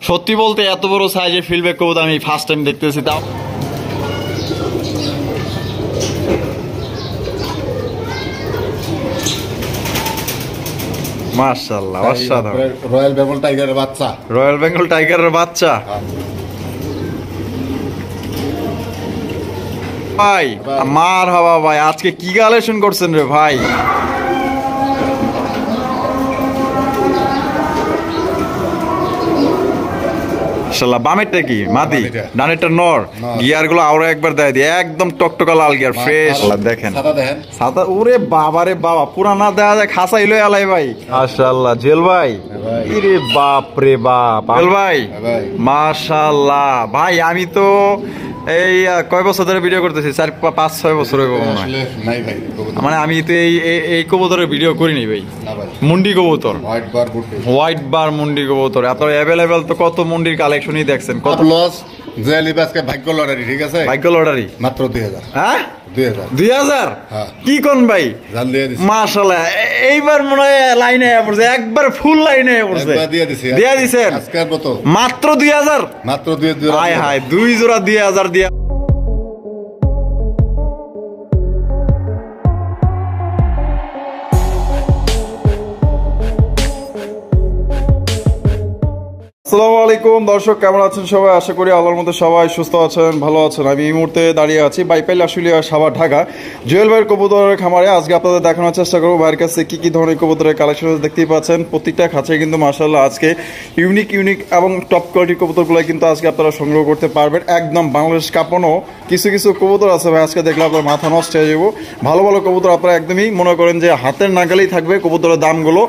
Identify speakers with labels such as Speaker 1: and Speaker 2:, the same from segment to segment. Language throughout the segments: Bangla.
Speaker 1: সত্যি বলতে এত বড় সাইজের ফিল্ডব্যাক কবুতর আমি ফার্স্ট টাইম দেখতেছি। তাও মাশাআল্লাহ, অসাধারণ।
Speaker 2: রয়্যাল বেঙ্গল টাইগারের বাচ্চা,
Speaker 1: রয়্যাল বেঙ্গল টাইগারের বাচ্চা। ভাই মারহাবা ভাই, আজকে কি কালেকশন করছেন রে ভাই? বামেরটা কি মাদি, ডানেরটা নর। গিয়ার গুলো আরো একবার দেয় দিয়ে একদম টকটকা লাল গিয়ার ফ্রেশ। দেখেন সাদা, ওরে বাবা রে বাবা, পুরানা দেওয়া যায় খাসা ইলো আলাই ভাই। মাশাআল্লাহ জেল ভাই, ইরে বাপ রে বাপ। জেল ভাই মাশাআল্লাহ ভাই, আমি তো এই কয় বছর ধরে ভিডিও করতেছি, 4-5-6 বছর হইব মনে হয়। মানে আমি তো এই কবুতরের ভিডিও করিনি ভাই। মুন্ডি কবুতর, হোয়াইট বার মুন্ডি কবুতর আপনার অ্যাভেলেবেল তো কত মুন্ডির কালেকশনই দেখছেন। কত লস যে লিবাসকে ভাগ্য লটারি, ঠিক আছে ভাগ্য লটারি মাত্র 2000। হ্যাঁ 2000 কি কোন ভাই? মাশাআল্লাহ, এইবার মনে হয় লাইনে পড়ছে, একবার ফুল লাইনে পড়ছে। দিয়া দিছেন আজকের মতো মাত্র 2000, মাত্র 2000। হায় হায়, 2 জোড়া 2000 দিয়া। আসসালামু আলাইকুম দর্শক, কেমন আছেন সবাই? আশা করি আল্লাহর মধ্যে সবাই সুস্থ আছেন, ভালো আছেন। আমি এই মুহূর্তে দাঁড়িয়ে আছি বাইপাইল আশুলিয়া, সাভার, ঢাকা জুয়েল ভাইয়ের কবুতরের খামারে। আজকে আপনাদের দেখানোর চেষ্টা করবো ভাইয়ের কাছে কি কি ধরনের কবুতরের কালেকশন দেখতেই পাচ্ছেন। প্রত্যেকটা খাঁচায় কিন্তু মাশাআল্লাহ আজকে ইউনিক এবং টপ কোয়ালিটির কবুতরগুলো কিন্তু আজকে আপনারা সংগ্রহ করতে পারবেন। একদম বাংলাদেশ কাঁপানো কিছু কবুতর আছে ভাই, আজকে দেখলে আপনার মাথা নষ্ট হয়ে যাবো। ভালো ভালো কবুতর আপনারা একদমই মনে করেন যে হাতের নাগালেই থাকবে। কবুতরের দামগুলো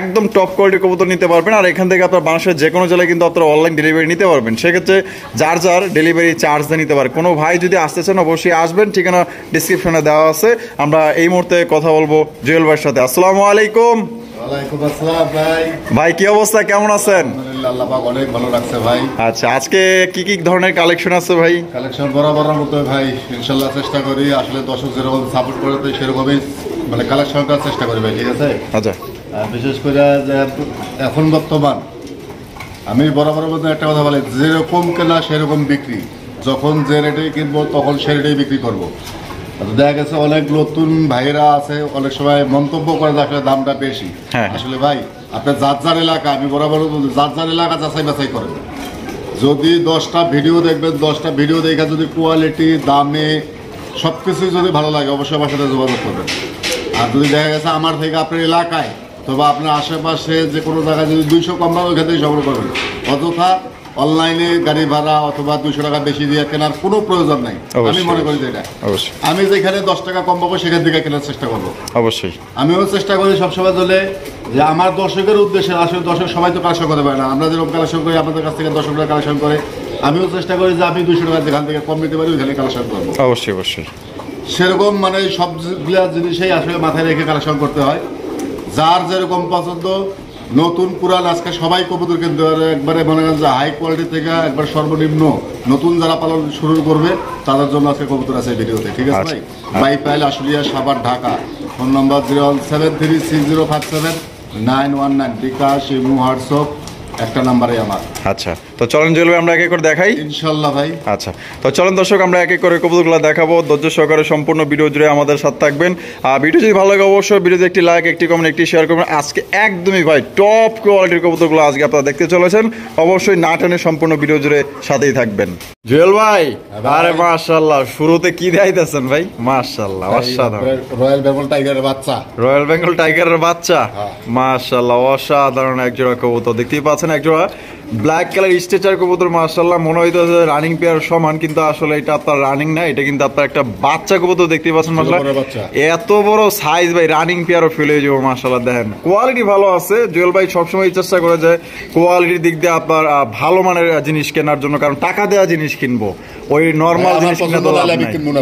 Speaker 1: একদম টপ কোয়ালিটির কবুতর নিতে পারবেন। আর এখান থেকে আপনার বাংলাদেশের যে কোনো জেলায় কিন্তু আপনারা অনলাইন ডেলিভারি নিতে পারবেন। সেক্ষেত্রে যার ডেলিভারি চার্জ দিয়ে নিতে পারে। কোনো ভাই যদি আসতে চান অবশ্যই আসবেন, ঠিকানা ডিসক্রিপশনে দেওয়া আছে। আমরা এই মুহূর্তে কথা বলবো জুয়েল ভাইয়ের সাথে। আসসালামু আলাইকুম।
Speaker 2: ওয়ালাইকুম আসসালাম ভাই।
Speaker 1: ভাই কি অবস্থা, কেমন আছেন?
Speaker 2: আলহামদুলিল্লাহ, আল্লাহ পাক অনেক ভালো রাখছে ভাই।
Speaker 1: আচ্ছা, আজকে কি ধরনের কালেকশন আছে ভাই?
Speaker 2: কালেকশন বরাবরের মতো ভাই, ইনশাআল্লাহ চেষ্টা করি আসলে দর্শক যেরকম সাপোর্ট করে তো সেরকমই মানে কালেকশন করার চেষ্টা করি ভাই, ঠিক আছে?
Speaker 1: আচ্ছা,
Speaker 2: বিশেষ করে যে এখন বর্তমান আমি বরাবরের মধ্যে একটা কথা বলি, যেরকম কেনা সেরকম বিক্রি। যখন যে রেটে কিনবো তখন সে রেটেই বিক্রি করবো। দেখা গেছে অনেক নতুন ভাইরা আছে, অনেক সময় মন্তব্য করে যে আসলে দামটা বেশি। আসলে ভাই আপনার যার এলাকা, আমি বরাবর যার এলাকা যাচাই বাছাই করেন। যদি 10টা ভিডিও দেখবেন, 10টা ভিডিও দেখা যদি কোয়ালিটি, দামে সব কিছুই যদি ভালো লাগে অবশ্যই আমার সাথে যোগাযোগ করবেন। আর যদি দেখা গেছে আমার থেকে আপনার এলাকায় তবে আপনার আশেপাশে যে কোনো জায়গায় যদি 200 কম পাবে ওইখান থেকে সংগ্রহ করবেন। অযথা অনলাইনে গাড়ি ভাড়া অথবা 200 টাকা বেশি দিয়ে কেনার কোনো প্রয়োজন নাই। আমি মনে করি যে এটা আমি যেখানে 10 টাকা কম পাবো সেখান থেকে কেনার চেষ্টা করবো। অবশ্যই আমিও চেষ্টা করি সবসময় চলে যে আমার দর্শকের উদ্দেশ্যে। আসলে দর্শক সবাই তো কালেকশন করতে পারে না, আমরা যেরকম কালেকশন করি আপনাদের কাছ থেকে দর্শকরা কালেকশন করে। আমিও চেষ্টা করি যে আমি 200 টাকা যেখান থেকে কম নিতে পারি ওইখানে কালেকশন করবো। অবশ্যই সেরকম মানে সবগুলা জিনিসই আসলে মাথায় রেখে কালেকশন করতে হয়। যার যেরকম পছন্দ, নতুন পুরান আজকে সবাই কবুতর কিনতে পারে। একবারে মনে করেন যে হাই কোয়ালিটি থেকে একবার সর্বনিম্ন নতুন যারা পালন শুরু করবে তাদের জন্য আজকে কবুতর আছে ভিডিওতে, ঠিক আছে ভাই? বাইপাইল আশুলিয়া, সাভার, ঢাকা। ফোন নম্বর 01736077919, বিকাশ, ইমো, হোয়াটসঅ্যাপ একটা নাম্বারে আমার। আচ্ছা, তো চলেন জুয়েল ভাই আমরা এক এক করে দেখাই ইনশাআল্লাহ ভাই। আচ্ছা, তো চলেন দর্শক আমরা এক এক করে কবুতরগুলো দেখাবো। ধৈর্য সহকারে সম্পূর্ণ ভিডিও জুড়ে আমাদের সাথে থাকবেন। আর ভিডিও যদি ভালো লাগে অবশ্যই ভিডিওতে একটি লাইক, একটি কমেন্ট, একটি শেয়ার করবেন। আজকে একদমই ভাই টপ কোয়ালিটির কবুতরগুলো আজকে আপনারা দেখতে চলেছেন। অবশ্যই না টেনে সম্পূর্ণ ভিডিও জুড়ে সাথেই থাকবেন। জুয়েল ভাই আরে মাশাআল্লাহ, শুরুতে কি দেখাইতেছেন ভাই? মাশাআল্লাহ অসাধারণ। রয়্যাল বেঙ্গল টাইগারের বাচ্চা,
Speaker 1: রয়্যাল বেঙ্গল টাইগারের বাচ্চা। মাশাআল্লাহ অসাধারণ একজোড়া কবুতর দেখতেই পাচ্ছেন। একজোড়া ব্ল্যাক কালার স্ট্রেচার কবুতর, মাশাআল্লাহ মনে হইতেছে রানিং পেয়ার সমান, কিন্তু আসলে এটা আপনার রানিং না, এটা কিন্তু আপনার একটা বাচ্চা কবুতর দেখতে পাচ্ছেন। মাশাআল্লাহ এত বড় সাইজ ভাই, রানিং পেয়ারও ফেলে যাবো। মাশাআল্লাহ দেখেন কোয়ালিটি ভালো আছে। জুয়েল ভাই সবসময় চেষ্টা করে যে কোয়ালিটির দিক দিয়ে আপনার ভালো মানের জিনিস কেনার জন্য, কারণ টাকা দেওয়া জিনিস কিনবো, ওই নরমাল জিনিস কিনা তো লাভ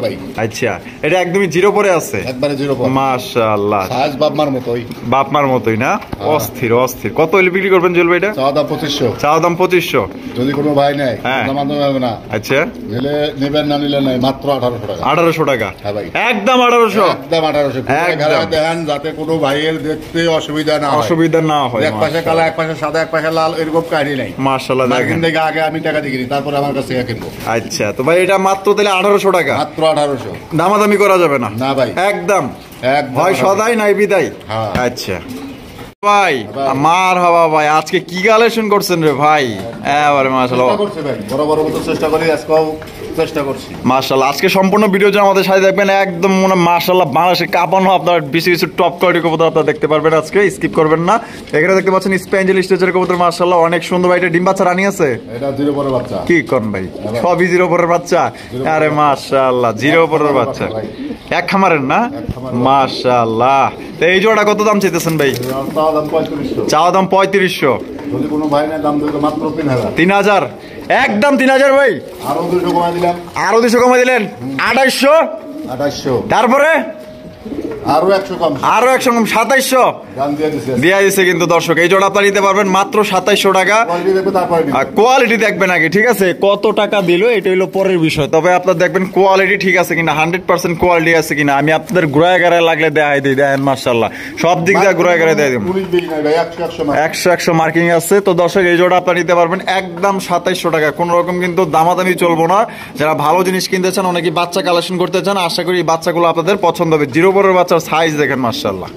Speaker 1: নাই। আচ্ছা, এটা একদমই জিরো পরে আছে, একবারে জিরো পরে। মাশাআল্লাহ সাইজ বাপমার মতোই, বাপমার মতোই না? অস্থির। কত হলে বিক্রি করবেন জুয়েল ভাই? এটা 2500। চাওয়া দাম 2500।
Speaker 2: যদি কোনো ভাই নেয়
Speaker 1: হ্যাঁ।
Speaker 2: দামাদামি হবে না।
Speaker 1: আচ্ছা,
Speaker 2: নিলে নেবেন, না নিলে নাই, মাত্র 1800 টাকা।
Speaker 1: 1800 টাকা।
Speaker 2: হ্যাঁ ভাই,
Speaker 1: একদম 1800।
Speaker 2: একদম 1800।
Speaker 1: একদম।
Speaker 2: দেখেন যাতে কোনো ভাইয়ের দেখতে অসুবিধা না হয়।
Speaker 1: অসুবিধা না হয়।
Speaker 2: এক পাশে কালো, এক পাশে সাদা, এক পাশে লাল, এরকম কাহিনী নাই।
Speaker 1: মাশাআল্লাহ দেখেন।
Speaker 2: মার্কেট থেকে আগে আমি টাকা দিয়ে কিনি, তারপরে আমার কাছ থেকে কিনবো।
Speaker 1: আচ্ছা, তো ভাই এটা মাত্র তাহলে 1800 টাকা।
Speaker 2: মাত্র 1800।
Speaker 1: দামাদামি করা যাবে না?
Speaker 2: না ভাই,
Speaker 1: একদম
Speaker 2: একদম
Speaker 1: হয় সদাই নাই বিদায়।
Speaker 2: হ্যাঁ।
Speaker 1: আচ্ছা ভাই, আমার হওয়া ভাই আজকে কি কালেকশন করছেন রে ভাই? এবারে মাশাআল্লাহ,
Speaker 2: চেষ্টা করছি ভাই, বড় মতো চেষ্টা করি, আজকেও চেষ্টা করছি।
Speaker 1: মাশাআল্লাহ। আজকে সম্পূর্ণ ভিডিও জন্য আমাদের সাথে দেখবেন, একদম মনে মাশাআল্লাহ বাংলাদেশে কাঁপানো আপনার বেশি কিছু টপ কোয়ালিটি কবুতর আপনারা দেখতে পারবেন আজকে, স্কিপ করবেন না। এখানে দেখতে পাচ্ছেন স্প্যাঞ্জেল স্টেজের কবুতর, মাশাআল্লাহ অনেক সুন্দর ভাই। এটা ডিম বাচ্চা রানি আছে?
Speaker 2: এটা 0 পরের বাচ্চা।
Speaker 1: কি করেন ভাই, সবই 0 পরের বাচ্চা? আরে মাশাআল্লাহ, 0 পরের বাচ্চা, এক খামারের না? মাশাআল্লাহ। তো এই জোড়া কত দাম চাইতেছেন ভাই?
Speaker 2: চাওয়া দাম 3500।
Speaker 1: চাওয়া দাম 3500।
Speaker 2: যদি কোনো ভাই না, দাম দেবে মাত্র 3000।
Speaker 1: 3000, একদম 3000 ভাই।
Speaker 2: আরো 200 কমাই দিলাম।
Speaker 1: আরো 200 কমাই দিলেন, 2800।
Speaker 2: 2800।
Speaker 1: তারপরে
Speaker 2: আরো 100 কম।
Speaker 1: আরো 100 কম, 2700
Speaker 2: দাম দিয়ে দিছে।
Speaker 1: দিয়ে দিছে কিন্তু দর্শক। এই জোড়া আপনারা নিতে পারবেন মাত্র 2700 টাকা।
Speaker 2: কোয়ালিটি দেখবে, তারপরে নিবে।
Speaker 1: আর কোয়ালিটি দেখবেন আগে, ঠিক আছে? কত টাকা দিল এটা হলো পরের বিষয়, তবে আপনার দেখবেন কোয়ালিটি ঠিক আছে কিনা, 100% কোয়ালিটি আছে কিনা। আমি আপনাদের ঘুরায় গাড়ায় লাগলে দেখাই দিই, দেখেন মাশাআল্লাহ সব দিক দিয়ে ঘুরায় গাড়ায় দেখাই দিই। 100 মার্কিং আছে। তো দর্শক এই জোড়া আপনারা নিতে পারবেন একদম 2700 টাকা। কোন রকম কিন্তু দামাদামি চলবো না। যারা ভালো জিনিস কিনতে চান, অনেকে বাচ্চা কালেকশন করতে চান, আশা করি এই বাচ্চাগুলো আপনাদের পছন্দ হবে। 0 পরের বাচ্চার সাইজ দেখেন মাশাআল্লাহ।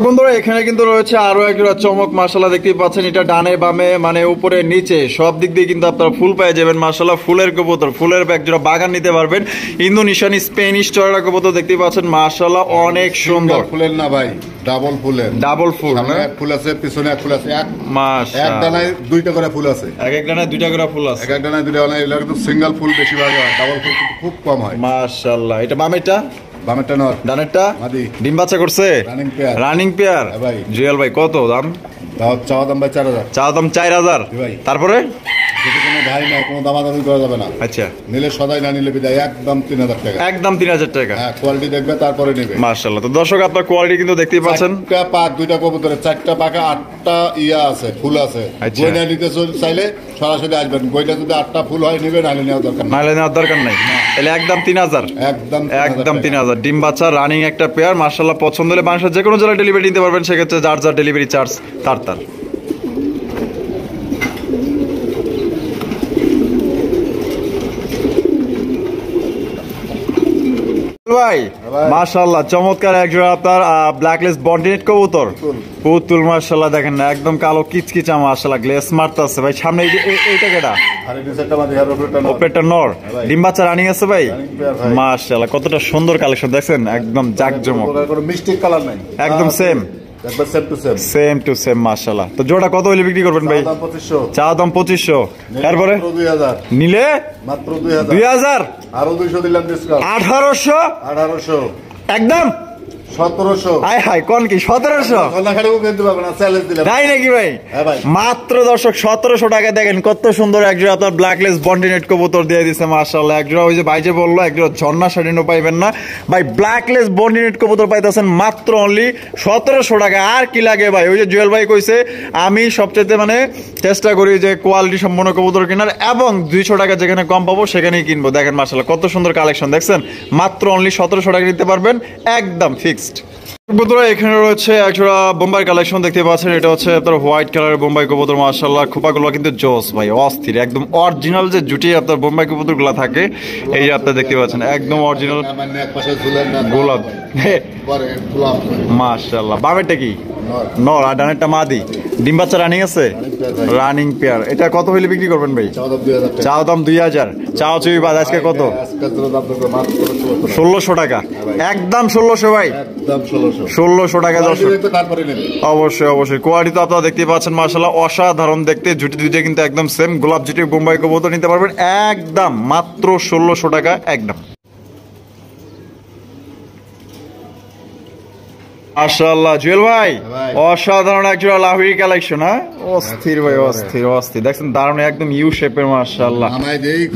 Speaker 1: বন্ধুরা এখানে কিন্তু রয়েছে আরো একটা চমক, মাশাআল্লাহ দেখতেই পাচ্ছেন। এটা ডানে বামে মানে উপরে নিচে সব দিক দিয়ে কিন্তু আপনারা ফুল পেয়ে যাবেন মাশাআল্লাহ। ফুলের কবুতর, ফুলের ব্যাগ জোড়া বাগান নিতে পারবেন। ইন্দোনেশিয়ান স্পেনিশ চড়া কবুতর দেখতেই পাচ্ছেন মাশাআল্লাহ, অনেক সুন্দর।
Speaker 2: ফুলের না ভাই, ডাবল ফুলের।
Speaker 1: ডাবল ফুল,
Speaker 2: এক ফুল আছে, পিছনে এক ফুল আছে। এক
Speaker 1: মাশাআল্লাহ,
Speaker 2: ডানায় 2টা করে ফুল আছে।
Speaker 1: এক ডানায় 2টা করে ফুল আছে।
Speaker 2: এক ডানায় 2টা, মানে এগুলো কিন্তু সিঙ্গেল ফুল বেশি ভাগ হয়, ডাবল ফুল খুব কম হয়।
Speaker 1: মাশাআল্লাহ। এটা বামেরটা?
Speaker 2: বামেরটা নর,
Speaker 1: ডানেরটা
Speaker 2: মাদি।
Speaker 1: ডিম বাচ্চা করছে?
Speaker 2: Running pair.
Speaker 1: Running pair.
Speaker 2: হ্যাঁ ভাই।
Speaker 1: জুয়েল ভাই কত দাম?
Speaker 2: চাওয়া দাম ভাই 4000।
Speaker 1: চাওয়া দাম 4000।
Speaker 2: ভাই।
Speaker 1: তারপরে
Speaker 2: যদি কোনো ভাই নাই, কোনো দামাদামি করা যাবে না।
Speaker 1: আচ্ছা,
Speaker 2: নিলে সদাই, না নিলে বিদায়, একদম 3000 টাকা।
Speaker 1: একদম 3000 টাকা।
Speaker 2: হ্যাঁ, কোয়ালিটি দেখবে তারপরে নেবে।
Speaker 1: মাশাআল্লাহ। তো দর্শক আপনার কোয়ালিটি কিন্তু দেখতেই পাচ্ছেন।
Speaker 2: 4টা পাক, 2টা কবুতরের, 4টা পাকে 8টা ইয়া আছে, ফুল আছে।
Speaker 1: আচ্ছা।
Speaker 2: গয়না নিতে চাইলে সরাসরি আসবেন। গয়না যদি 8টা ফুল হয় নেবে, নাহলে নেওয়ার দরকার নেই।
Speaker 1: নাহলে নেওয়ার দরকার নাই। তাহলে একদম 3000। একদম 3000। ডিম বাচ্চা রানিং একটা পেয়ার মাশাআল্লাহ। পছন্দ হলে বাংলাদেশের যে কোনো জেলায় ডেলিভারি নিতে পারবেন, সেক্ষেত্রে যার যার ডেলিভারি চার্জ তার। ভাই মাশাআল্লাহ চমৎকার একজোড়া আপনার ব্ল্যাকলিস্ট বন্টিনেট কবুতর, পুতুল মাশাআল্লাহ দেখেন না, একদম কালো কিচকিচা মাশাআল্লাহ, গ্লেস মারতাছে ভাই। সামনে এইটা কেডা?
Speaker 2: আরে নিচেরটা মাদি, আর
Speaker 1: ওপরেরটা নর। ডিম বাচ্চা রানিং আছে ভাই? মাশাআল্লাহ কতটা সুন্দর কালেকশন দেখছেন, একদম জাকজমক,
Speaker 2: কোনো মিষ্টি কালার নাই,
Speaker 1: একদম সেম
Speaker 2: একবার same to same,
Speaker 1: same to same মাশাআল্লাহ। তো জোড়া কত হইলে বিক্রি করবেন ভাই?
Speaker 2: 2500।
Speaker 1: চা দাম 2500। তারপরে
Speaker 2: 2000
Speaker 1: নিলে
Speaker 2: মাত্র 2000।
Speaker 1: 2000
Speaker 2: আরো 200 দিলাম ডিসকাউন্ট।
Speaker 1: 1800
Speaker 2: 1800
Speaker 1: একদম
Speaker 2: 1700।
Speaker 1: হাই হাই কোন কি 1700?
Speaker 2: সোনা খাড়িও কিনতে পারবে না, চ্যালেঞ্জ দিলাম।
Speaker 1: তাই নাকি ভাই?
Speaker 2: হ্যাঁ ভাই।
Speaker 1: মাত্র দর্শক 1700 টাকা। দেখেন কত সুন্দর একজোড়া আপনার ব্ল্যাকলেস বন্টিনেট কবুতর দিয়ে দিছে মাশাআল্লাহ। একজোড়া ওই যে ভাই যে বললো একজোড়া ঝর্ণা শাড়িনও পাইবেন না ভাই, ব্ল্যাকলেস বন্টিনেট কবুতর পাইতেছেন মাত্র অনলি 1700 টাকা। আর কি লাগে ভাই? ওই যে জুয়েল ভাই কইছে আমি সবচেয়ে মানে চেষ্টা করি যে কোয়ালিটি সম্পন্ন কবুতর কেনার, এবং 200 টাকা যেখানে কম পাবো সেখানেই কিনবো। দেখেন মাশাআল্লাহ কত সুন্দর কালেকশন দেখছেন, মাত্র অনলি 1700 টাকা নিতে পারবেন, একদম ফিক্সড। বন্ধুরা এখানে রয়েছে একজোড়া বোম্বাই কালেকশন দেখতে পাচ্ছেন। এটা হচ্ছে আপনার হোয়াইট কালারের বোম্বাই কবুতর মাশাআল্লাহ। খোপাগুলো কিন্তু জোস ভাই, অস্থির, একদম অরিজিনাল যে জুটি আপনার বোম্বাই কবুতরগুলো থাকে, এই যে আপনারা দেখতে পাচ্ছেন একদম অরিজিনাল গোলাপ মাশাআল্লাহ। বামেরটা কি নর আর ডানেরটা মাদি? ডিম বাচ্চা রানিং আছে? Running pair. এটা কত হইলে বিক্রি করবেন ভাই? চাও দাম 2000। চাও চুই বাদ আজকে কত? 1600 টাকা। একদম 1600 ভাই, 1600 টাকা। অবশ্যই অবশ্যই কোয়ালিটি তো আপনারা দেখতে পাচ্ছেন মাশাআল্লাহ, অসাধারণ দেখতে। জুটি দুইটা কিন্তু একদম সেম, গোলাপ জুটি বোম্বাই কবুতর নিতে পারবেন একদম মাত্র 1600 টাকা একদম। মাশাআল্লাহ জুয়েল ভাই অসাধারণ একজোড়া লাহোরি কালেকশন। হ্যাঁ অস্থির ভাই, অস্থির অস্থির দেখছেন, দারুণ একদম ইউ শেপের মাশাআল্লাহ,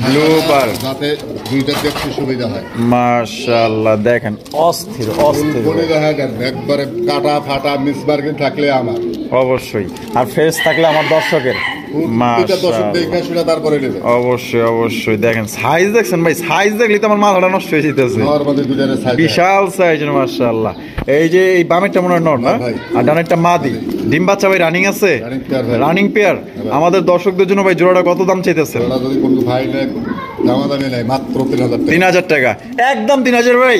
Speaker 1: ব্লু পার,
Speaker 2: যাতে দুইটা দেখতে সুবিধা হয়
Speaker 1: মাশাআল্লাহ। দেখেন অস্থির অস্থির
Speaker 2: একবারে কাটা ফাটা মিসমার্কিং থাকলে আমার
Speaker 1: অবশ্যই, আর ফ্রেশ থাকলে আমার দর্শকের মাশাআল্লাহ
Speaker 2: তারপরে নেবে।
Speaker 1: অবশ্যই অবশ্যই দেখেন সাইজ দেখছেন ভাই, সাইজ দেখলে তো আমার মাথাটা নষ্ট হয়ে যেতেছে, বিশাল সাইজের মাশাআল্লাহ। এই যে এই বামেরটা মনে হয় নর না, আর ডানেরটা মাদি। ডিম বাচ্চা ভাই রানিং আছে, রানিং পেয়ার। আমাদের দর্শকদের জন্য ভাই জোড়াটা কত দাম চাইতেছেন?
Speaker 2: যদি কোনো ভাই নেয় দামাদামি নাই, মাত্র
Speaker 1: 3000 টাকা, একদম 3000 ভাই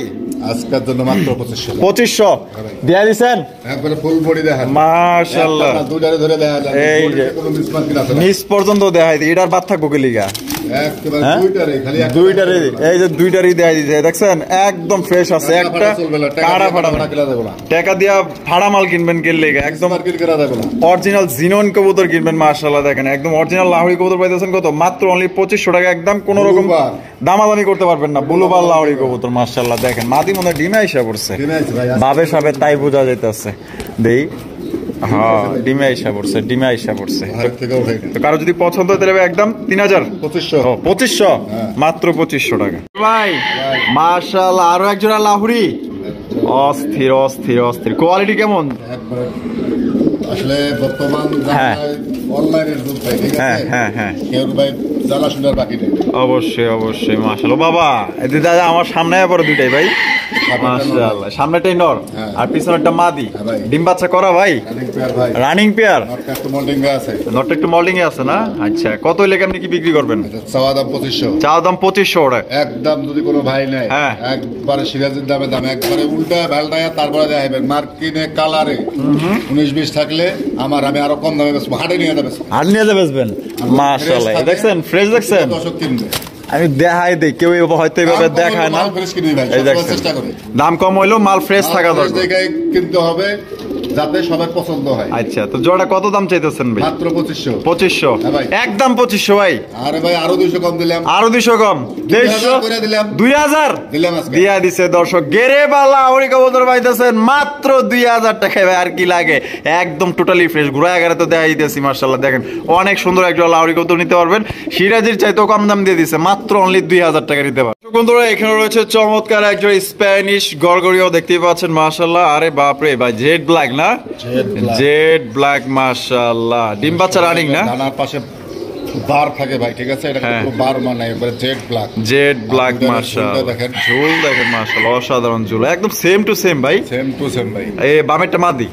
Speaker 2: আজকের জন্য, মাত্র
Speaker 1: 2500 দিয়ে দিছেন।
Speaker 2: একবারে ফুল বডি দেখেন
Speaker 1: মাশাআল্লাহ,
Speaker 2: দুইটারে ধরে দেখা যায়,
Speaker 1: এই যে
Speaker 2: কোনো মিসমার্কিং আছে না,
Speaker 1: নিচ পর্যন্ত দেখাই দিই। এটার বাদ থাকবো কি লিগা,
Speaker 2: একেবারে দুইটারে খালি
Speaker 1: দুইটারে, এই যে দুইটারই দেখাই দিছে দেখছেন, একদম ফ্রেশ আছে। একটা কাড়া ফাড়া টাকা দিয়া ফাড়া মাল কিনবেন কে লিগা, একদম
Speaker 2: মার্কেট করা যাবে না,
Speaker 1: অরিজিনাল জিনোন কবুতর কিনবেন। মাশাআল্লাহ দেখেন একদম অরিজিনাল লাহোরি কবুতর পাইতেছেন কত, মাত্র অনলি 2500 টাকা, একদম কোন রকম দামাদামি করতে পারবেন না। বুলুবার লাহোরি কবুতর মাশাআল্লাহ দেখেন, মাদি মনে ডিমে আইসা পড়ছে, বাবে সাবে তাই বোঝা যাইতেছে। দেই হ্যাঁ ডিমে আইসা পড়ছে, ডিমে আইসা পড়ছে। তো কারো যদি পছন্দ হয় তাহলে একদম 2500 মাত্র 2500 টাকা ভাই। মাশাআল্লাহ আরো একজোড়া লাহোরি, অস্থির অস্থির অস্থির। কোয়ালিটি কেমন?
Speaker 2: আসলে বর্তমান অনলাইনের যুগ ভাই, ঠিক আছে?
Speaker 1: হ্যাঁ
Speaker 2: কেউ ভাই জ্বালা শোনার বাকি নেই।
Speaker 1: অবশ্যই অবশ্যই মাশাআল্লাহ। বাবা এদিকে দাদা আমার সামনে পড়ে দুইটাই ভাই মাশাআল্লাহ, সামনেটাই নর আর পিছনেরটা মাদি। ডিম বাচ্চা করা ভাই, রানিং পেয়ার। নটটা একটু মল্ডিং এ আছে না? আচ্ছা কত হইলে কেমনি কি বিক্রি করবেন?
Speaker 2: চাওয়া দাম 2500,
Speaker 1: চাওয়া দাম 2500 টাকা
Speaker 2: একদম। যদি কোনো ভাই নেয় একবারে সিরাজের দামে দাম, একবারে উল্টা ভেলটায় তারপরে দেখাবেন মার্কিনে কালারে 19-20 থাকলে আমার, আমি আরো কম দামে বেচবো, হাটে নিয়ে যাবে,
Speaker 1: হাট নিয়ে যাবে বেচবেন। মাশাআল্লাহ দেখছেন ফ্রেশ দেখছেন,
Speaker 2: দর্শক কিনবে।
Speaker 1: আমি দেখাই দেই, কেউ হয়তো এইভাবে দেখায় না। এই দেখছেন দাম কম হইলেও মাল ফ্রেশ থাকা দরকার,
Speaker 2: জায়গায় কিনতে হবে যাতে সবার পছন্দ হয়।
Speaker 1: আচ্ছা তো জোড়া কত দাম চাইতেছেন ভাই?
Speaker 2: মাত্র 2500।
Speaker 1: 2500 একদম 2500 ভাই।
Speaker 2: আরে ভাই আরো 200 কম দিলাম,
Speaker 1: আরো 200 কম,
Speaker 2: 2000 করে দিলাম,
Speaker 1: 2000
Speaker 2: দিলাম আজকে
Speaker 1: দিয়া দিছে দর্শক। গেরেবালা ওরি কবুতর পাইতেছেন মাত্র 2000 টাকায় ভাই, আর কি লাগে, একদম টোটালি ফ্রেশ। ঘুরা এগারে তো দেখাই দিতেছি মাশাআল্লাহ দেখেন, অনেক সুন্দর একটা লাহোরি কবুতর নিতে পারবেন। সিরাজির চাইতেও কম দাম দিয়ে দিছে, মাত্র অনলি 2000 টাকা নিতে পারবেন। বন্ধুরা এখানে রয়েছে চমৎকার একজন স্প্যানিশ গরগরিও দেখতেই পাচ্ছেন মাশাআল্লাহ। আরে বাপরে ভাই, জেড ব্ল্যাক না, জেড ব্ল্যাক মাশাআল্লাহ। ডিম বাচ্চা রানিং না,
Speaker 2: ডানার পাশে বার থাকে ভাই, ঠিক আছে? এটা কিন্তু বার মানে একবারে জেড ব্ল্যাক,
Speaker 1: জেড ব্ল্যাক মাশাআল্লাহ। দেখেন ঝুল দেখেন মাশাআল্লাহ, অসাধারণ ঝুল, একদম সেম টু সেম ভাই,
Speaker 2: সেম টু সেম ভাই।
Speaker 1: এই বামেরটা মাদি,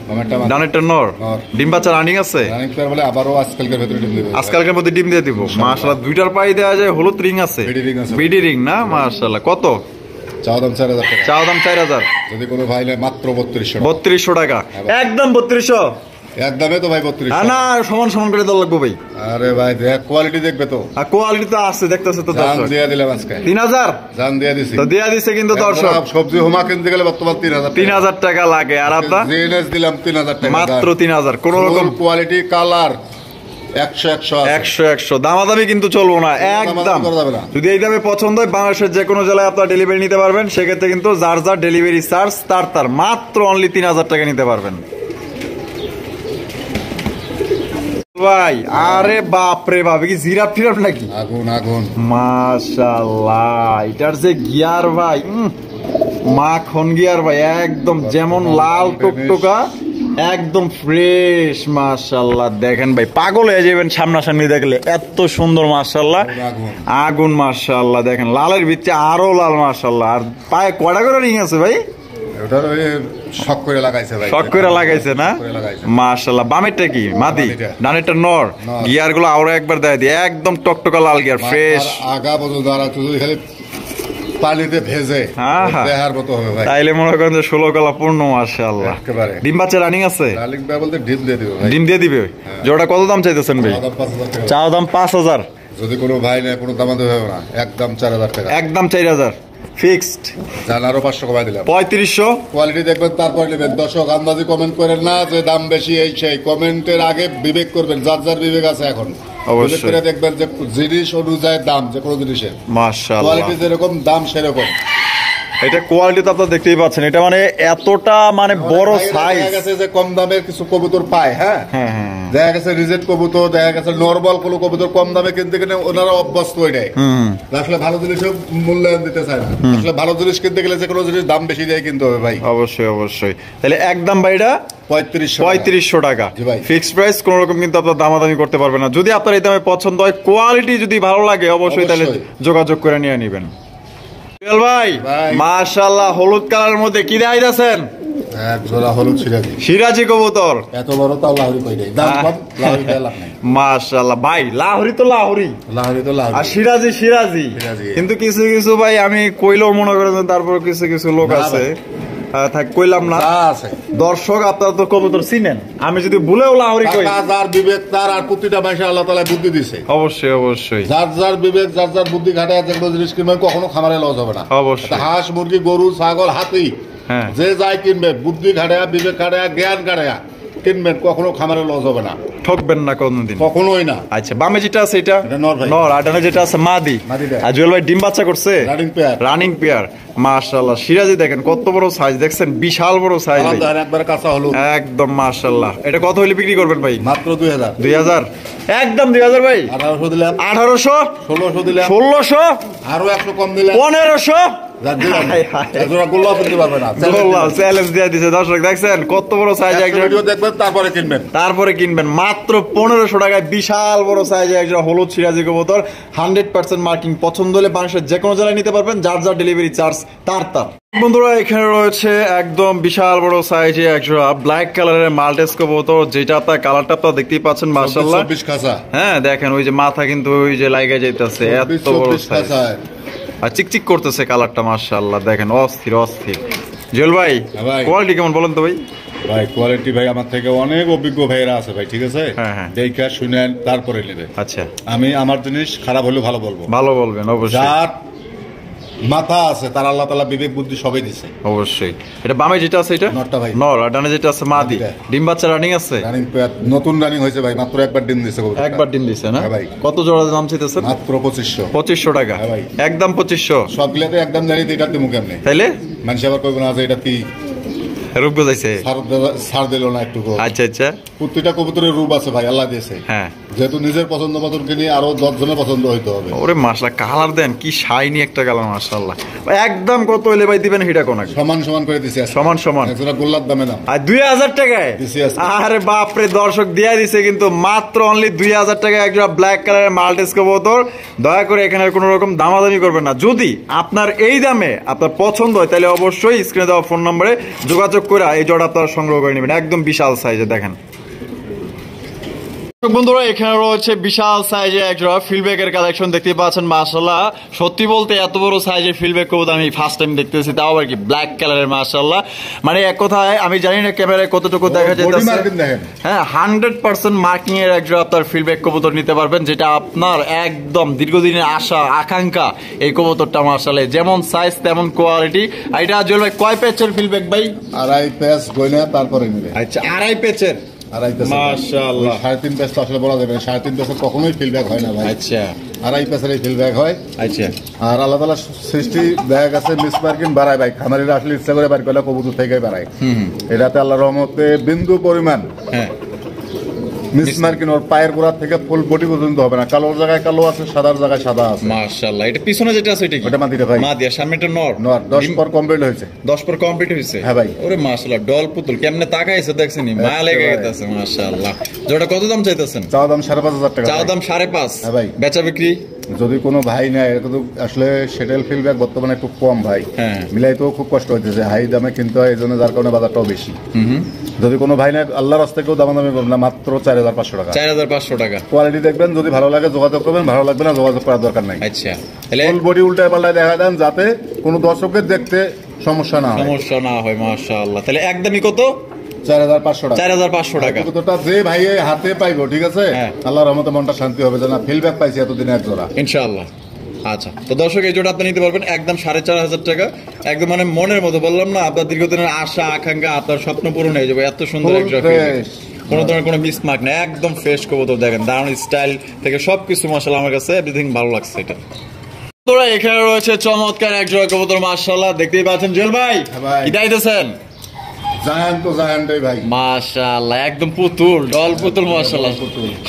Speaker 1: ডানেরটা নর। ডিম বাচ্চা রানিং আছে,
Speaker 2: রানিং পেয়ার বলে আবারও আজকালকার ভিতরে ডিম দিবে,
Speaker 1: আজকালকার মধ্যে ডিম দিয়ে দিব মাশাআল্লাহ। দুইটার পাই দেওয়া যায়, হলুদ রিং আছে, বিডি রিং না মাশাআল্লাহ। কত
Speaker 2: চাওয়া দাম? 4000 টাকা,
Speaker 1: চাওয়া দাম 4000।
Speaker 2: যদি কোনো ভাই নেয় মাত্র
Speaker 1: 3200 টাকা, একদম 3200
Speaker 2: একদমে তো ভাই 3200
Speaker 1: না, সমান সমান করে দেওয়া লাগবে ভাই।
Speaker 2: আরে ভাই দেখ কোয়ালিটি দেখবে তো,
Speaker 1: আর কোয়ালিটি তো আছে, দেখতেছে তো দর্শক।
Speaker 2: দিয়ে দিলাম আজকে
Speaker 1: 3000,
Speaker 2: জান দিয়ে দিছি
Speaker 1: তো দিয়া দিছে কিন্তু দর্শক।
Speaker 2: সবজি হোমা কিনতে গেলে বর্তমান
Speaker 1: 3000 টাকা লাগে, আর আপনার
Speaker 2: জিএনএস দিলাম 3000 টাকা,
Speaker 1: মাত্র 3000। কোন রকম
Speaker 2: কোয়ালিটি কালার 100
Speaker 1: দামাদামি কিন্তু চলবো না, একদম। যদি এই দামে পছন্দ হয় বাংলাদেশের যে কোনো জেলায় আপনার ডেলিভারি নিতে পারবেন, সেক্ষেত্রে কিন্তু যার যার ডেলিভারি চার্জ তার মাত্র অনলি 3000 টাকা নিতে পারবেন ভাই। আরে বাপরে বাপ, কি জিরাফ ফিরাফ নাকি?
Speaker 2: আগুন আগুন
Speaker 1: মাশাআল্লাহ, এটার যে গিয়ার ভাই, মাখন গিয়ার ভাই, একদম যেমন লাল টুকটুকা, একদম ফ্রেশ মাশাআল্লাহ। দেখেন ভাই পাগল হয়ে যাবেন সামনাসামনি দেখলে, এত সুন্দর মাশাআল্লাহ, আগুন মাশাআল্লাহ। দেখেন লালের ভিতরে আরো লাল মাশাআল্লাহ। আর পায়ে কয়টা করে রিং আছে ভাই?
Speaker 2: ওটার ওই শক করে লাগাইছে ভাই,
Speaker 1: শক করে লাগাইছে না মাশাআল্লাহ। বামেরটা কি মাদি, ডানেরটা নর। গিয়ার গুলো আরো একবার দেয় দিয়ে, একদম টকটকা লাল গিয়ার, ফ্রেশ।
Speaker 2: আগা পর্যন্ত আর খালি পানিতে ভেজে দেহার মতো হবে ভাই,
Speaker 1: তাইলে মনে করেন যে 16 কলা পূর্ণ মাশাআল্লাহ। ডিম বাচ্চা রানিং আছে,
Speaker 2: রানিং বলতে ডিম দিয়ে দিবে ভাই,
Speaker 1: ডিম দিয়ে দিবে। জোড়া কত দাম চাইতেছেন ভাই? চাওয়া দাম 5000।
Speaker 2: যদি কোনো ভাই নেয় কোনো দাম দেবে না, একদম 4000 টাকা,
Speaker 1: একদম 4000 ফিক্সড।
Speaker 2: জান আরো 500 কমাই দিলাম,
Speaker 1: 3500।
Speaker 2: কোয়ালিটি দেখবেন তারপর নেবেন। দর্শক আন্দাজি কমেন্ট করেন না যে দাম বেশি, এই সেই কমেন্টের আগে বিবেক করবেন, যার যার বিবেক আছে এখন অবশ্যই দেখবেন যে জিনিস অনুযায়ী দাম, যে কোনো জিনিসের
Speaker 1: মাশাআল্লাহ
Speaker 2: কোয়ালিটি যেরকম দাম সেরকম।
Speaker 1: এটা কোয়ালিটি তো আপনারা দেখতেই পাচ্ছেন, এটা মানে এতটা মানে বড় সাইজ।
Speaker 2: দেখা গেছে যে কম দামের কিছু কবুতর পায়, হ্যাঁ
Speaker 1: হ্যাঁ হ্যাঁ,
Speaker 2: দেখা গেছে রিজেক্ট কবুতর, দেখা গেছে নরমাল কোনো কবুতর কম দামে কিনতে কিনে ওনারা অভ্যস্ত এটাই। আসলে ভালো জিনিসও মূল্যায়ন দিতে চায় না। আসলে ভালো জিনিস কিনতে গেলে যে কোনো জিনিস দাম বেশি দিয়ে কিনতে হবে ভাই।
Speaker 1: অবশ্যই অবশ্যই। তাহলে একদম ভাই এটা 3500 টাকা ফিক্সড প্রাইস, কোন রকম কিন্তু আপনার দামাদামি করতে পারবেন না। যদি আপনার এই দামে পছন্দ হয়, কোয়ালিটি যদি ভালো লাগে, অবশ্যই তাহলে যোগাযোগ করে নিয়ে নেবেন। ভাই মাশাআল্লাহ, হলুদ কালারের মধ্যে কি দেখাইতেছেন?
Speaker 2: এক জোড়া হলুদ
Speaker 1: সিরাজি কবুতর,
Speaker 2: এত বড় তাও লাহোরি কই দেয়, দাম কম, লাহোরি দেয় লাভ নাই।
Speaker 1: মাশাআল্লাহ ভাই, লাহোরি তো লাহোরি,
Speaker 2: লাহোরি তো লাহোরি,
Speaker 1: আর সিরাজি সিরাজি। কিন্তু কিছু কিছু ভাই আমি কইলেও মনে করেন, তারপর কিছু কিছু লোক আছে থাক কইলাম না। দর্শক আপনারা তো কবুতর চিনেন, আমি যদি ভুলেও লাহোরি কই,
Speaker 2: যার বিবেক তার, আর প্রতিটা মাসে আল্লাহ তাআলা বুদ্ধি দিয়েছে।
Speaker 1: অবশ্যই অবশ্যই,
Speaker 2: যার যার বিবেক, যার যার বুদ্ধি খাটায় যেগুলো জিনিস কিনবে, কখনো খামারে লস হবে না।
Speaker 1: অবশ্যই,
Speaker 2: হাঁস মুরগি গরু ছাগল হাতি যে যাই কিনবে, বুদ্ধি খাটায়া বিবেক খাটায়া জ্ঞান খাটায়া কিনবেন, কখনো খামারে লস হবে না,
Speaker 1: ঠকবেন না কোনদিন,
Speaker 2: কখনোই না।
Speaker 1: আচ্ছা, বামে যেটা আছে এটা
Speaker 2: নর ভাই,
Speaker 1: নর, আর ডানে যেটা আছে মাদি। আর জুয়েল ভাই ডিম বাচ্চা করছে, রানিং পেয়ার। মাশাআল্লাহ, সিরাজি দেখেন কত বড় সাইজ, দেখছেন বিশাল বড় সাইজ ভাই,
Speaker 2: একবার কাঁচা হলো
Speaker 1: একদম মাশাআল্লাহ। এটা কত হইলে বিক্রি করবেন ভাই?
Speaker 2: মাত্র 2000।
Speaker 1: 2000, একদম 2000 ভাই।
Speaker 2: 1800 দিলাম,
Speaker 1: 1800,
Speaker 2: 1600 দিলাম,
Speaker 1: 1600,
Speaker 2: আরো 100 কম দিলাম,
Speaker 1: 1500। তারপরে কিনবেন মাত্র 1500 টাকায় বিশাল বড় সাইজে একজন হলুদ সিরাজি কবুতর, 100% মার্কিং। পছন্দ হলে বাংলাদেশের যে কোনো জেলায় নিতে পারবেন, যার যার ডেলিভারি চার্জ তার। বন্ধুরা, এখানে রয়েছে একদম বিশাল বড় সাইজে একজোড়া ব্ল্যাক কালারের মাল্টেস কবুতর, যেটা আপনার কালারটা আপনারা দেখতেই পাচ্ছেন মাশাআল্লাহ। হ্যাঁ দেখেন, ওই যে মাথা কিন্তু ওই যে লাইগা যাইতেছে, এত বড় সাইজ আর চিকচিক করতেছে কালারটা মাশাআল্লাহ, দেখেন অস্থির অস্থির। জুয়েল ভাই কোয়ালিটি কেমন বলেন তো ভাই?
Speaker 2: ভাই কোয়ালিটি ভাই আমার থেকে অনেক অভিজ্ঞ ভাইরা আছে ভাই, ঠিক আছে? দেখা শুনেন তারপরে নেবে।
Speaker 1: আচ্ছা,
Speaker 2: আমি আমার জিনিস খারাপ হলে ভালো বলবো,
Speaker 1: ভালো বলবেন অবশ্যই।
Speaker 2: যার মাথা আছে তার আল্লাহ তাআলা বিবেক বুদ্ধি সবই দিছে
Speaker 1: অবশ্যই। এটা বামে যেটা আছে এটা
Speaker 2: নরটা ভাই,
Speaker 1: নর, আর ডানে যেটা আছে মাদি। ডিম বাচ্চা রানিং আছে?
Speaker 2: রানিং, নতুন রানিং হয়েছে ভাই, মাত্র একবার ডিম দিছে।
Speaker 1: একবার ডিম দিছে না ভাই? কত জোড়া দাম চাইতেছেন?
Speaker 2: মাত্র 2500।
Speaker 1: 2500 টাকা একদম 2500।
Speaker 2: সবগুলাতে একদম জানিতে এটা দিমু কেমনে?
Speaker 1: তাইলে
Speaker 2: মানুষ আবার কইব না যে এটা কি
Speaker 1: রূপ গজাইছে,
Speaker 2: ছাড় দিল না একটু।
Speaker 1: আচ্ছা আচ্ছা,
Speaker 2: প্রত্যেকটা কবুতরের রূপ আছে ভাই, আল্লাহ দিয়েছে।
Speaker 1: হ্যাঁ,
Speaker 2: যেহেতু নিজের পছন্দ মতন কিনে আরো 10 জনের পছন্দ হইতে হবে।
Speaker 1: ওরে মাশাআল্লাহ, কালার দেন কি শাইনি একটা কালার মাশাআল্লাহ। একদম কত হইলে ভাই দিবেন হিটা কোন?
Speaker 2: সমান সমান করে দিছি,
Speaker 1: সমান সমান।
Speaker 2: একটা গোল্লার দামে দাম
Speaker 1: আর 2000 টাকায় দিছি। আরে বাপ রে, দর্শক দিয়া দিছে কিন্তু মাত্র অনলি 2000 টাকায় একটা ব্ল্যাক কালারের মাল্টেস কবুতর। দয়া করে এখানে কোনো রকম দামাদামি করবেন না। যদি আপনার এই দামে আপনার পছন্দ হয়, তাহলে অবশ্যই স্ক্রিনে দেওয়া ফোন নম্বরে যোগাযোগ করে এই জোড়া আপনারা সংগ্রহ করে নেবেন। একদম বিশাল সাইজে দেখেন বন্ধুরা, এখানে রয়েছে বিশাল সাইজে একজোড়া ফিল্ডব্যাকের কালেকশন দেখতে পাচ্ছেন মাশাআল্লাহ। সত্যি বলতে এত বড় সাইজের ফিল্ডব্যাক কবুতর আমি ফার্স্ট টাইম দেখতেছি, তাও আবার কি ব্ল্যাক কালারের মাশাআল্লাহ। মানে এক কথায় আমি জানি না ক্যামেরায় কতটুকু দেখা যাচ্ছে। হ্যাঁ, 100% মার্কিং এর একজোড়া আপনার ফিল্ডব্যাক কবুতর নিতে পারবেন, যেটা আপনার একদম দীর্ঘদিনের আশা আকাঙ্ক্ষা। এই কবুতরটা মাশাআল্লাহ, যেমন সাইজ তেমন কোয়ালিটি। আর এটা জুয়েল ভাই কয় প্যাচের ফিল্ডব্যাক ভাই?
Speaker 2: 2.5 প্যাচ গয়না তারপরে নিবে।
Speaker 1: আচ্ছা, 2.5 প্যাচের মাশাআল্লাহ।
Speaker 2: 3.5 প্যাচ তো আসলে বলা যাবে না, 3.5 প্যাচে কখনোই ফিল্ডব্যাক হয় না ভাই।
Speaker 1: আচ্ছা,
Speaker 2: 2.5 প্যাচের ফিল্ডব্যাক হয়।
Speaker 1: আচ্ছা,
Speaker 2: আর আল্লাহ তাআলা সৃষ্টি দেখা গেছে মিস মার্কিং বাড়ায় ভাই, খামারিরা আসলে ইচ্ছা করে বার করলে কবুতর থেকে বাড়ায়। এটাতে আল্লাহর রহমতে বিন্দু পরিমাণ মিস মার্কিং ওর পায়ের গোড়া থেকে ফুল বডি পর্যন্ত হবে না। কালোর জায়গায় কালো আছে, সাদার জায়গায় সাদা আছে
Speaker 1: মাশাআল্লাহ। এটা পিছনে যেটা আছে এটা কি?
Speaker 2: ওটা মাদিটা ভাই,
Speaker 1: মাদি। আর সামনেটা নর।
Speaker 2: নর 10 পর কমপ্লিট হয়েছে।
Speaker 1: 10 পর কমপ্লিট হয়েছে?
Speaker 2: হ্যাঁ ভাই।
Speaker 1: ওরে মাশাআল্লাহ, ডল পুতুল কেমনে তাকাইছে দেখছেন, মায়া লেগে গেছে মাশাআল্লাহ। যেটা কত দাম চাইতেছেন?
Speaker 2: চাওয়া দাম 5,500 টাকা।
Speaker 1: চাওয়া দাম 5.5?
Speaker 2: হ্যাঁ ভাই।
Speaker 1: বেচা বিক্রি
Speaker 2: যদি কোনো ভাই নেয়, কিন্তু আসলে সেটেল ফিল্ডব্যাক বর্তমানে একটু কম ভাই, মিলাইতেও খুব কষ্ট হইতেছে, হাই দামে কিনতে হয়, এই জন্য যার কারণে বাজারটাও বেশি। যদি কোনো ভাই নেয়, আল্লাহর রাস্তায় কেউ দামাদামি করবেন না, মাত্র 4,500 টাকা।
Speaker 1: 4,500 টাকা।
Speaker 2: কোয়ালিটি দেখবেন, যদি ভালো লাগে যোগাযোগ করবেন, ভালো লাগবে না যোগাযোগ করার দরকার নাই।
Speaker 1: আচ্ছা,
Speaker 2: ফুল বডি উল্টায় পাল্টায় দেখা দেন, যাতে কোনো দর্শকের দেখতে সমস্যা না
Speaker 1: হয় মাশাআল্লাহ। তাহলে একদমই কত?
Speaker 2: 4,500 টাকা।
Speaker 1: 4,500 টাকা।
Speaker 2: কতটা যে ভাই হাতে পাইবো, ঠিক আছে, আল্লাহর রহমতে মনটা শান্তি হবে, যে না ফিল্ডব্যাক পাইছি এতদিনে এক জোড়া ইনশাআল্লাহ।
Speaker 1: আচ্ছা, তো দর্শক এই জোড়া আপনি নিতে পারবেন একদম 4,500 টাকা। একদম মানে মনের মতো, বললাম না, আপনার দীর্ঘদিনের আশা আকাঙ্ক্ষা, আপনার স্বপ্ন পূরণ হয়ে যাবে। এত সুন্দর একটা কোনো ধরনের কোনো মিসমার্ক নেই, একদম ফ্রেশ কবুতর। দেখেন দারুণ স্টাইল থেকে সবকিছু মাশাআল্লাহ, আমার কাছে এভরিথিং ভালো লাগছে এটা। তোরা এখানে রয়েছে চমৎকার এক জোড়া কবুতর, মাশাআল্লাহ দেখতেই পাচ্ছেন জুয়েল ভাই,
Speaker 2: ভাই।
Speaker 1: কি দাইতেছেন?
Speaker 2: জায়ান্ট তো জায়ান্টই ভাই,
Speaker 1: মাশাআল্লাহ একদম পুতুল, ডল পুতুল, মাশাআল্লাহ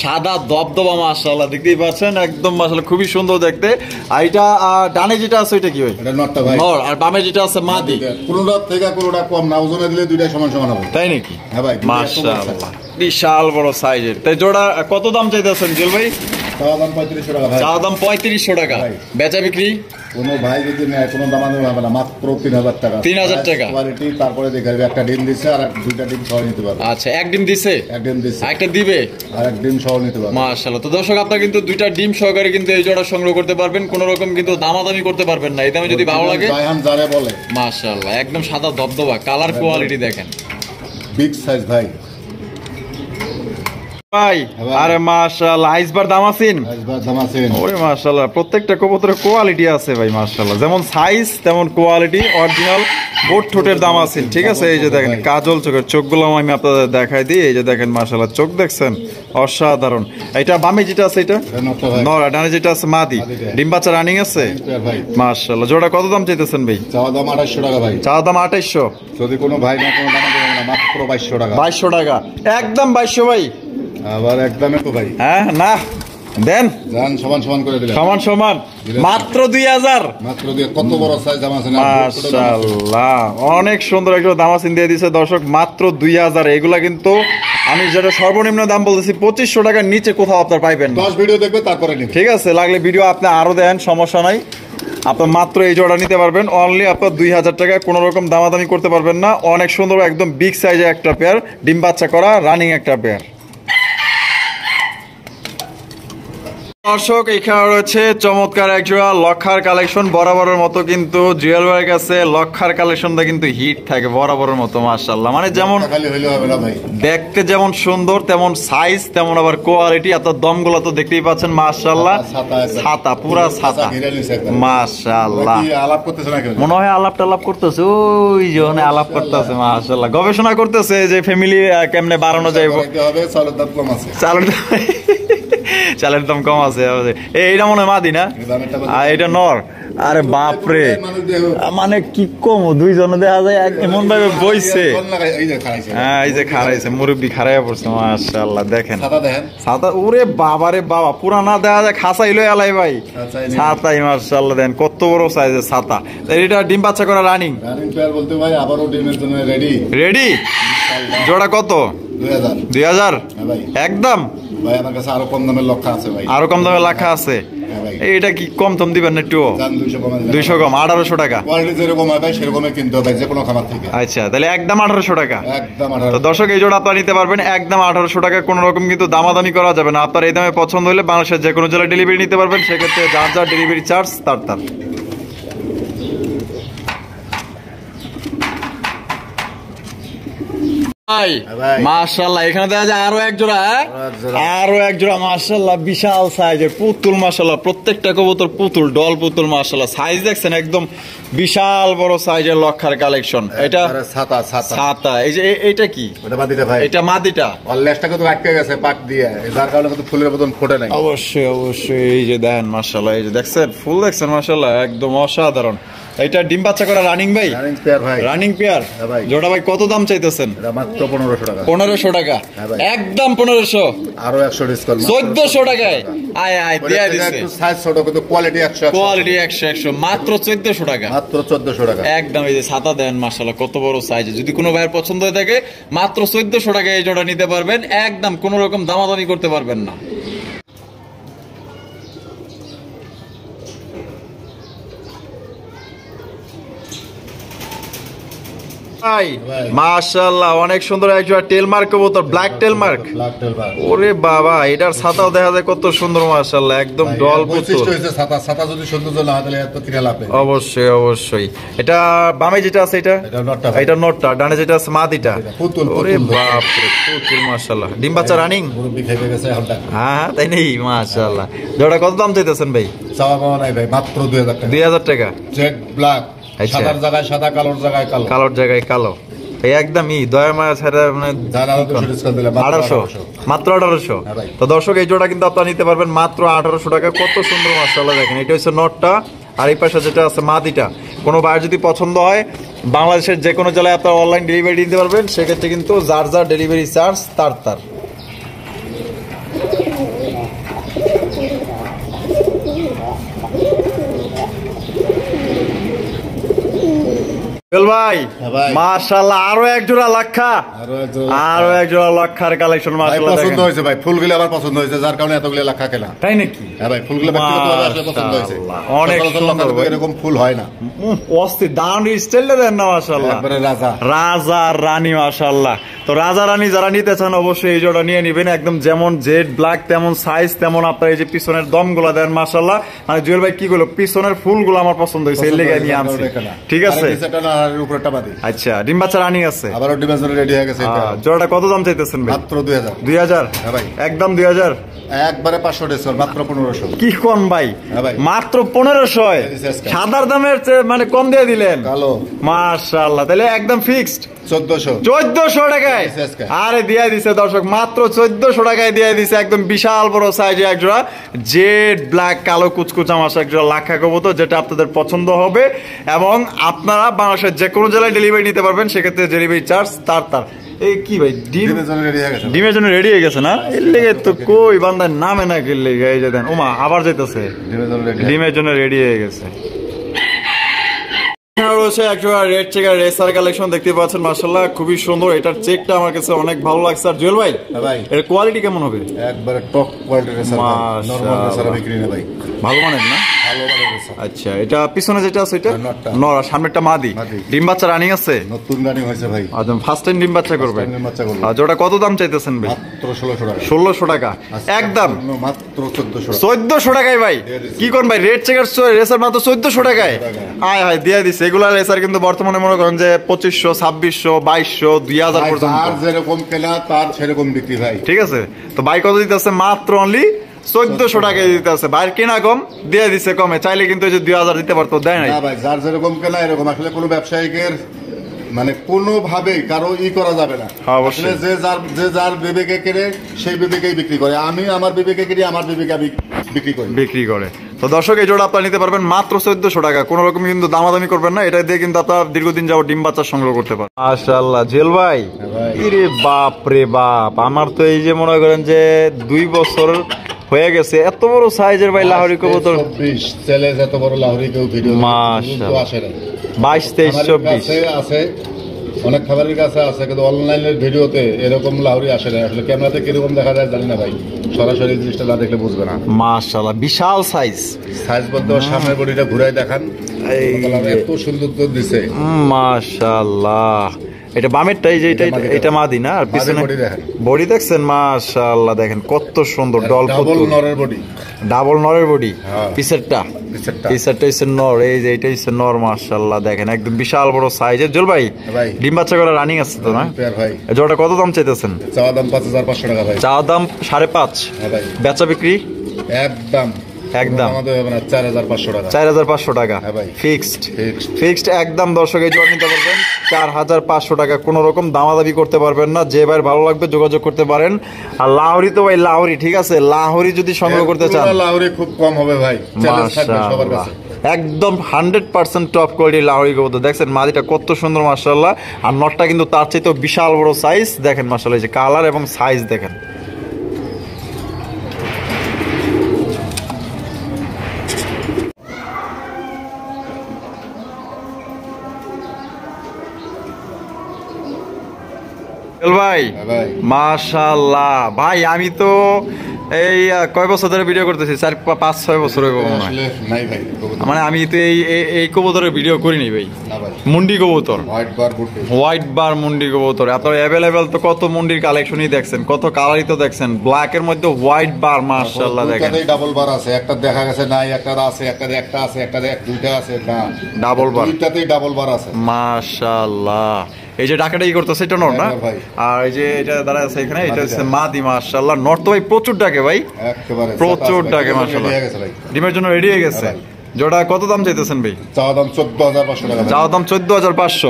Speaker 1: সাদা দবদবা, মাশাআল্লাহ দেখতেই পাচ্ছেন একদম মাশাআল্লাহ খুবই সুন্দর দেখতে। আর এটা ডানে যেটা আছে এটা কি ভাই?
Speaker 2: এটা নটটা ভাই,
Speaker 1: নর, আর বামে যেটা আছে মাদি।
Speaker 2: কোনোটা থেকে কোনোটা কম না, ওজনে দিলে দুইটাই সমান সমান হবে।
Speaker 1: তাই নাকি?
Speaker 2: হ্যাঁ ভাই,
Speaker 1: মাশাআল্লাহ বিশাল বড় সাইজের। তাই জোড়া কত দাম চাইতেছেন জুয়েল ভাই?
Speaker 2: চাওয়া দাম 3500 টাকা ভাই।
Speaker 1: চাওয়া দাম 3500 টাকা,
Speaker 2: ভাই।
Speaker 1: বেচা বিক্রি
Speaker 2: কোনো ভাই যদি নেয় কোনো দামাদামি হবে না, মাত্র 3000 টাকা।
Speaker 1: 3000 টাকা।
Speaker 2: কোয়ালিটি, তারপরে দেখাবে একটা ডিম দিচ্ছে আর দুইটা ডিম সহ নিতে পারবে।
Speaker 1: আচ্ছা, এক ডিম দিছে,
Speaker 2: এক ডিম দিচ্ছে
Speaker 1: একটা দিবে,
Speaker 2: আর এক ডিম সহ নিতে পারবে।
Speaker 1: মাশাআল্লাহ। তো দর্শক আপনারা কিন্তু দুইটা ডিম সহকারে কিন্তু এই জোড়া সংগ্রহ করতে পারবেন, কোনো রকম কিন্তু দামাদামি করতে পারবেন না। এই দামে যদি ভালো লাগে,
Speaker 2: জায়ান যারে বলে,
Speaker 1: মাশাআল্লাহ একদম সাদা দবদবা, কালার কোয়ালিটি দেখেন
Speaker 2: বিগ সাইজ ভাই।
Speaker 1: ভাই।
Speaker 2: ভাই।
Speaker 1: আরে মাশাআল্লাহ, আইসবার দাম আছেন,
Speaker 2: আইসবার দাম আছে।
Speaker 1: ওরে মাশাআল্লাহ প্রত্যেকটা কবুতরের কোয়ালিটি আছে ভাই, মাশাআল্লাহ যেমন সাইজ তেমন কোয়ালিটি, অরিজিনাল বোট ঠোঁটের দাম আছেন। ঠিক আছে, এই যে দেখেন কাজল চোখের চোখগুলো আমি আপনাদের দেখাই দিই। এই যে দেখেন মাশাআল্লাহ চোখ দেখছেন অসাধারণ। এটা বামে যেটা আছে এটা
Speaker 2: এটা নটটা ভাই।
Speaker 1: নর, আর ডানে যেটা আছে মাদি।
Speaker 2: মাদিটা।
Speaker 1: ডিম বাচ্চা রানিং আছে,
Speaker 2: ভাই
Speaker 1: মাশাআল্লাহ। জোড়া কত দাম চাইতেছেন ভাই?
Speaker 2: চাওয়া দাম 2800 টাকা ভাই।
Speaker 1: চাওয়া দাম 2800।
Speaker 2: যদি কোনো ভাই না কোনো দাম দেবে না, মাত্র 2200 টাকা।
Speaker 1: 2200 টাকা, একদম 2200 ভাই।
Speaker 2: আবার একদমে তো ভাই,
Speaker 1: হ্যাঁ না দেন
Speaker 2: জান সমান সমান করে দিলাম।
Speaker 1: সমান সমান, মাত্র 2000।
Speaker 2: মাত্র দিয়ে কত বড় সাইজ দাম আছে না?
Speaker 1: মাশাআল্লাহ অনেক সুন্দর একটা দামাসিন দিয়ে দিছে দর্শক, মাত্র 2000। এগুলা কিন্তু আমি যেটা সর্বনিম্ন দাম বলতেছি 2500 টাকার নিচে কোথাও আপনার পাইবেন না।
Speaker 2: 10 ভিডিও দেখবে তারপরে নিবে।
Speaker 1: ঠিক আছে, লাগলে ভিডিও আপনি আরো দেন, সমস্যা নাই। আপনার মাত্র এই জোড়া নিতে পারবেন অনলি আপনার 2000 টাকায়, কোনো রকম দামাদামি করতে পারবেন না। অনেক সুন্দর একদম বিগ সাইজের একটা পেয়ার, ডিম বাচ্চা করা রানিং একটা পেয়ার। দর্শক এখানে রয়েছে চমৎকার এক জোড়া লক্ষার কালেকশন। বরাবরের মতো কিন্তু জুয়েল ভাইয়ের কাছে লক্ষার কালেকশনটা কিন্তু হিট থাকে বরাবরের মতো, মাশাআল্লাহ। মানে যেমন
Speaker 2: খালি হইলে হবে না ভাই,
Speaker 1: দেখতে যেমন সুন্দর তেমন সাইজ তেমন আবার কোয়ালিটি। আপনার দমগুলো তো দেখতেই পাচ্ছেন মাশাআল্লাহ, ছাতা পুরা ছাতা, মাশাআল্লাহ।
Speaker 2: কি আলাপ করতেছ না কেন?
Speaker 1: মনে হয় আলাপ টালাপ করতেছে, ওই যে আলাপ করতেছে, মাশাআল্লাহ গবেষণা করতেছে যে ফ্যামিলি কেমনে বাড়ানো যায়।
Speaker 2: কি হবে, চালের দাম কম আছে।
Speaker 1: চালের দাম কম আছে। এইটা মনে হয় মাদি না, আর এটা নর। আরে বাপরে, মানে কি কম, দুইজন দেখা যায় এমন ভাবে বইছে। হ্যাঁ এই যে খারাইছে, মুরব্বি খারাইয়া পড়ছে, মাশাআল্লাহ দেখেন ছাতা। ওরে বাবারে বাবা, পুরানা দেখা যায় খাসাই লই আলাই ভাই ছাতাই, মাশাআল্লাহ দেন কত বড় সাইজের ছাতা। এটা ডিম বাচ্চা করা রানিং
Speaker 2: বলতে ভাই, আবারও ডিমের জন্য রেডি।
Speaker 1: রেডি। জোড়া কত? 2000। একদম
Speaker 2: ভাই আমার কাছে আরো কম দামের লক্ষ্য আছে ভাই,
Speaker 1: আরো কম দামে লেখা আছে। এটা কি কম দাম দিবেন না একটু? 200 কম, 1800 টাকা।
Speaker 2: কোয়ালিটি যেরকম হয় ভাই সেরকমই কিনতে হবে যে কোনো খামার থেকে।
Speaker 1: আচ্ছা তাহলে একদম 1800 টাকা।
Speaker 2: একদম
Speaker 1: তো দর্শক এই জোড়া আপনারা নিতে পারবেন একদম 1800 টাকা, কোনো রকম কিন্তু দামাদামি করা যাবে না। আপনার এই দামে পছন্দ হলে বাংলাদেশের যে কোনো জেলায় ডেলিভারি নিতে পারবেন, সেক্ষেত্রে যার যার ডেলিভারি চার্জ তার। মাশাআল্লাহ এখানে দেখা যায় আরো এক জোড়া, আরো এক জোড়া মাশাআল্লাহ বিশাল সাইজের পুতুল, মাশাআল্লাহ প্রত্যেকটা কবুতর পুতুল, ডল পুতুল, মাশাআল্লাহ সাইজ দেখছেন একদম বিশাল বড় সাইজের লক্ষার কালেকশন। এটা
Speaker 2: ছাতা
Speaker 1: ছাতা। এই যে এটা কি?
Speaker 2: এটা মাদিটা ভাই, এটা
Speaker 1: মাদিটা।
Speaker 2: আর লেজটা কত আটকে গেছে পাক দিয়ে, যার কারণে কত ফুলের মতন ফোটে নাই।
Speaker 1: অবশ্যই অবশ্যই, এই যে দেখেন মাশাআল্লাহ, এই যে দেখছেন ফুল দেখছেন মাশাআল্লাহ একদম অসাধারণ। এটা ডিম বাচ্চা করা রানিং ভাই?
Speaker 2: রানিং পেয়ার ভাই।
Speaker 1: Running pair. জোড়া ভাই কত দাম চাইতেছেন?
Speaker 2: এটা মাত্র 1500 টাকা।
Speaker 1: 1500 টাকা, একদম 1500।
Speaker 2: আরো 100 ডিসকাউন্ট,
Speaker 1: 1400 টাকায়। আয় আয় দিয়া দিছে।
Speaker 2: একটু সাইজ ছোট কিন্তু কোয়ালিটি 100,
Speaker 1: কোয়ালিটি 100 মাত্র 1400 টাকা।
Speaker 2: মাত্র 1400 টাকা
Speaker 1: একদম। এই যে ছাতা দেন মাশাআল্লাহ কত বড় সাইজ। যদি কোনো ভাইয়ের পছন্দ হয়ে থাকে মাত্র 1400 টাকায় এই জোড়া নিতে পারবেন, একদম কোনো রকম দামাদামি করতে পারবেন না। মাশাআল্লাহ অনেক সুন্দর একজোড়া টেলমার্ক কবুতর, ব্ল্যাক টেলমার্ক। ওরে বাবা, এটার ছাতাও দেখা যায় কত সুন্দর, মাশাআল্লাহ একদম ডল পুতুল।
Speaker 2: ছাতা যদি সুন্দর না হয় তাহলে এত কিনা লাভ নেই।
Speaker 1: অবশ্যই অবশ্যই। এটা বামে যেটা আছে এটা নটটা, ডানে যেটা আছে মাদিটা। ওরে বাপ রে পুতুল, মাশাআল্লাহ। ডিম বাচ্চা রানিং?
Speaker 2: মুরব্বি খাইবে গেছে হালটা।
Speaker 1: হ্যাঁ তাই নেই, মাশাআল্লাহ। জোড়া কত দাম চাইতেছেন ভাই?
Speaker 2: চাওয়া পাওয়া নাই ভাই, মাত্র 2000 টাকা।
Speaker 1: 2000 টাকা।
Speaker 2: জেড ব্ল্যাক, সাদার জায়গায় সাদা, কালোর জায়গায় কালো।
Speaker 1: কালোর জায়গায় কালো। এই একদমই দয়া মায়া ছাড়া মানে 1800, মাত্র 1800। তো দর্শক এই জোড়া কিন্তু আপনারা নিতে পারবেন মাত্র 1800 টাকা। কত সুন্দর মাশাআল্লাহ দেখেন, এটা হচ্ছে নটটা আর এই পাশে যেটা আছে মাদিটা। কোনো ভাইয়ের যদি পছন্দ হয় বাংলাদেশের যে কোনো জেলায় আপনারা অনলাইন ডেলিভারি দিতে পারবেন, সেক্ষেত্রে কিন্তু যার যার ডেলিভারি চার্জ তার। ভাই মাশাআল্লাহ আরো এক জোড়া লাক্ষা, আরো এক জোড়া লাক্ষার কালেকশন মাশাআল্লাহ
Speaker 2: পছন্দ হয়েছে ভাই, ফুলগুলো আমার পছন্দ হয়েছে, যার কারণে এতগুলো লাক্ষা কেনা।
Speaker 1: তাই নাকি?
Speaker 2: হ্যাঁ ভাই, ফুলগুলো ব্যক্তিগতভাবে আসলে পছন্দ হয়েছে,
Speaker 1: অনেক সুন্দর,
Speaker 2: এরকম ফুল হয় না।
Speaker 1: অস্থির দাঁড়ি স্টাইলটা দেন না মাশাআল্লাহ,
Speaker 2: একবারে রাজা
Speaker 1: রাজা রানী মাশাআল্লাহ। তো রাজা রানী যারা নিতে চান অবশ্যই এই জোড়া নিয়ে নেবেন, একদম যেমন জেড ব্ল্যাক তেমন সাইজ তেমন আপনার এই যে পিছনের দমগুলা দেন মাশাআল্লাহ। মানে জুয়েল ভাই কি বললো, পিছনের ফুলগুলো আমার পছন্দ হয়েছে, এর লেগে নিয়ে আনছি। ঠিক আছে, আচ্ছা ডিম বাচ্চা রানিং আছে,
Speaker 2: আবারও ডিম বাচ্চা রেডি হয়ে গেছে।
Speaker 1: জোড়াটা কত দাম চাইতেছেন ভাই?
Speaker 2: মাত্র 2000।
Speaker 1: 2000?
Speaker 2: হ্যাঁ ভাই,
Speaker 1: একদম 2000,
Speaker 2: একবারে 500 ডিসকাউন্ট, মাত্র 1500।
Speaker 1: কি কোন ভাই?
Speaker 2: হ্যাঁ ভাই,
Speaker 1: মাত্র 1500, সাদার দামের চেয়ে মানে কম দিয়ে দিলেন
Speaker 2: কালো
Speaker 1: মাশাআল্লাহ। তাহলে একদম ফিক্সড
Speaker 2: 1400
Speaker 1: টাকায়। আরে দিয়ে দিছে দর্শক, মাত্র 1400 টাকায় দিয়ে দিছে, একদম বিশাল বড় সাইজে এক জোড়া জেড ব্ল্যাক কালো কুচকুচা মাসা এক জোড়া লাক্ষা কবুতর, যেটা আপনাদের পছন্দ হবে। এবং আপনারা বাংলাদেশের যে কোনো জেলায় ডেলিভারি নিতে পারবেন, সেক্ষেত্রে ডেলিভারি চার্জ তার। এই কি ভাই ডিমের জন্য রেডি হয়ে গেছে না? এর লেগে তো কই বান্দার নামে না গেলে এই যে দেন ওমা আবার যাইতেছে, ডিমের জন্য রেডি হয়ে গেছে। রেড চেকার রেসার কালেকশন দেখতে পাচ্ছেন মাশাআল্লাহ, খুবই সুন্দর। এটার চেকটা আমার কাছে অনেক ভালো লাগছে। আর জুয়েল ভাই এর কোয়ালিটি কেমন হবে?
Speaker 2: একবারে টপ কোয়ালিটির রেসার, নরমাল রেসার বিক্রি না ভাই,
Speaker 1: ভালো মানের না?
Speaker 2: ভালো মানের রেসার।
Speaker 1: আচ্ছা, এটা পিছনে যেটা আছে এটা নর, সামনেরটা মাদি। ডিম বাচ্চা রানিং আছে?
Speaker 2: নতুন রানিং হয়েছে ভাই,
Speaker 1: একদম ফার্স্ট টাইম ডিম বাচ্চা করবে। আর জোড়া কত দাম চাইতেছেন ভাই?
Speaker 2: মাত্র 1600 টাকা।
Speaker 1: 1600 টাকা একদম,
Speaker 2: মাত্র
Speaker 1: 1400 টাকায় ভাই। কি কোন ভাই, রেড চেকার রেসার মাত্র 1400 টাকায়? আয় হায় দিয়ে দিছে। এগুলা রেসার কিন্তু বর্তমানে মনে করেন যে 2500, 2600, 2200, 2000 পর্যন্ত,
Speaker 2: আর যেরকম কেনা তার সেরকম বিক্রি ভাই।
Speaker 1: ঠিক আছে, তো ভাই কত দিতেছে? মাত্র অনলি 1400 টাকায় দিতে আছে। বাইরে কেনা কম দিয়ে দিচ্ছে কমে, চাইলে কিন্তু 2000 দিতে পারতো, দেয় নাই।
Speaker 2: ভাই যার যেরকম কেনা এরকম, আসলে কোনো ব্যবসায়িকের মানে কোনোভাবে কারো করা যাবে না। আসলে যে যার বিবেকে কেনে সেই বিবেকেই বিক্রি করে। আমি আমার বিবেকে কিনে আমার বিবেকে বিক্রি করে। তো দর্শক এই জোড়া আপনারা নিতে পারবেন মাত্র 1400 টাকা। কোনো রকম কিন্তু দামাদামি করবেন না, এটা দিয়ে কিন্তু আপনারা দীর্ঘদিন যাবত ডিম বাচ্চা সংগ্রহ করতে পারেন। মাশাআল্লাহ জেল ভাই, ইরে বাপ রে বাপ, আমার তো এই যে মনে করেন যে 2 বছর হয়ে গেছে এত বড় সাইজের ভাই লাহোরি কবুতর। 24 চ্যালেঞ্জ এত বড় লাহোরি কেউ ভিডিও
Speaker 1: মাশাআল্লাহ
Speaker 2: আসে না।
Speaker 1: 22, 23, 24
Speaker 2: আছে, অনেক খাবারের কাছে আছে, কিন্তু অনলাইনের ভিডিওতে এরকম লাহোরি আসে না। আসলে ক্যামেরাতে কিরকম দেখা যায় জানি না ভাই, সরাসরি জিনিসটা না দেখলে বুঝবে না।
Speaker 1: মাশাআল্লাহ বিশাল সাইজ
Speaker 2: বলতে সামনের বডিটা ঘুরাই দেখান, এত সুন্দর তো দিছে
Speaker 1: মাশাআল্লাহ। এটা বামেরটা, এই যে এটা মাদি না? আর পিছনে বডি দেখছেন মাশাআল্লাহ, দেখেন কত সুন্দর ডাবল নরের বডি। পিছেরটা হচ্ছে নর, এই যে এটা হচ্ছে নর মাশাআল্লাহ, দেখেন একদম বিশাল বড় সাইজের। জল ভাই ডিম বাচ্চা করা রানিং আছে তো না? জোড়াটা কত দাম চাইতেছেন?
Speaker 2: চাওয়া দাম 5500 টাকা ভাই।
Speaker 1: চাওয়া দাম 5.5, বেচা বিক্রি একদম 4500 টাকা ফিক্সড একদম। দর্শক এই জোড়া নিতে পারবেন 4500 টাকা, কোনো রকম দামাদামি করতে পারবেন না। যে ভাই ভালো লাগবে যোগাযোগ করতে পারেন। আর লাহোরি তো ভাই লাহোরি, ঠিক আছে, লাহোরি যদি সংগ্রহ করতে চান
Speaker 2: লাহোরি খুব কম হবে ভাই, চ্যালেঞ্জ থাকবে সবার কাছে।
Speaker 1: একদম 100% টপ কোয়ালিটি লাহোরি কবুতর। দেখছেন মাদিটা কত সুন্দর মাশাআল্লাহ, আর নটটা কিন্তু তার চাইতেও বিশাল বড় সাইজ। দেখেন মাশাআল্লাহ, এই যে কালার এবং সাইজ দেখেন। ভাই মাশাআল্লাহ ভাই, আমি তো এই কয় বছর ধরে ভিডিও করতেছি, 4-5-6 বছর হয়ে গেল মানে। আমি তো এই কবুতরের ভিডিও করিনি ভাই। মুন্ডি কবুতর, হোয়াইট বার মুন্ডি কবুতর আপনার অ্যাভেলেবেল তো কত মুন্ডির কালেকশনই দেখছেন, কত কালারই তো দেখছেন। ব্ল্যাক এর মধ্যে হোয়াইট বার মাশাআল্লাহ দেখেন,
Speaker 2: ডাবল বার আছে, একটা দেখা গেছে নাই, একটা আছে, একটা আছে, একটা দুইটা আছে না,
Speaker 1: ডাবল বার,
Speaker 2: দুইটাতেই ডাবল বার আছে
Speaker 1: মাশাআল্লাহ। এই যে ডাকাটা ই করতেছে এটা নর না? আর এই যে এটা দাঁড়া আছে এখানে, এটা হচ্ছে মাদি মাশাআল্লাহ। নর তো ভাই প্রচুর ডাকে ভাই, প্রচুর ডাকে মাশাআল্লাহ। ডিমের জন্য রেডি হয়ে গেছে। জোড়া কত দাম চাইতেছেন ভাই?
Speaker 2: চাওয়া দাম 14,500 টাকা।
Speaker 1: চাওয়া দাম 14,500।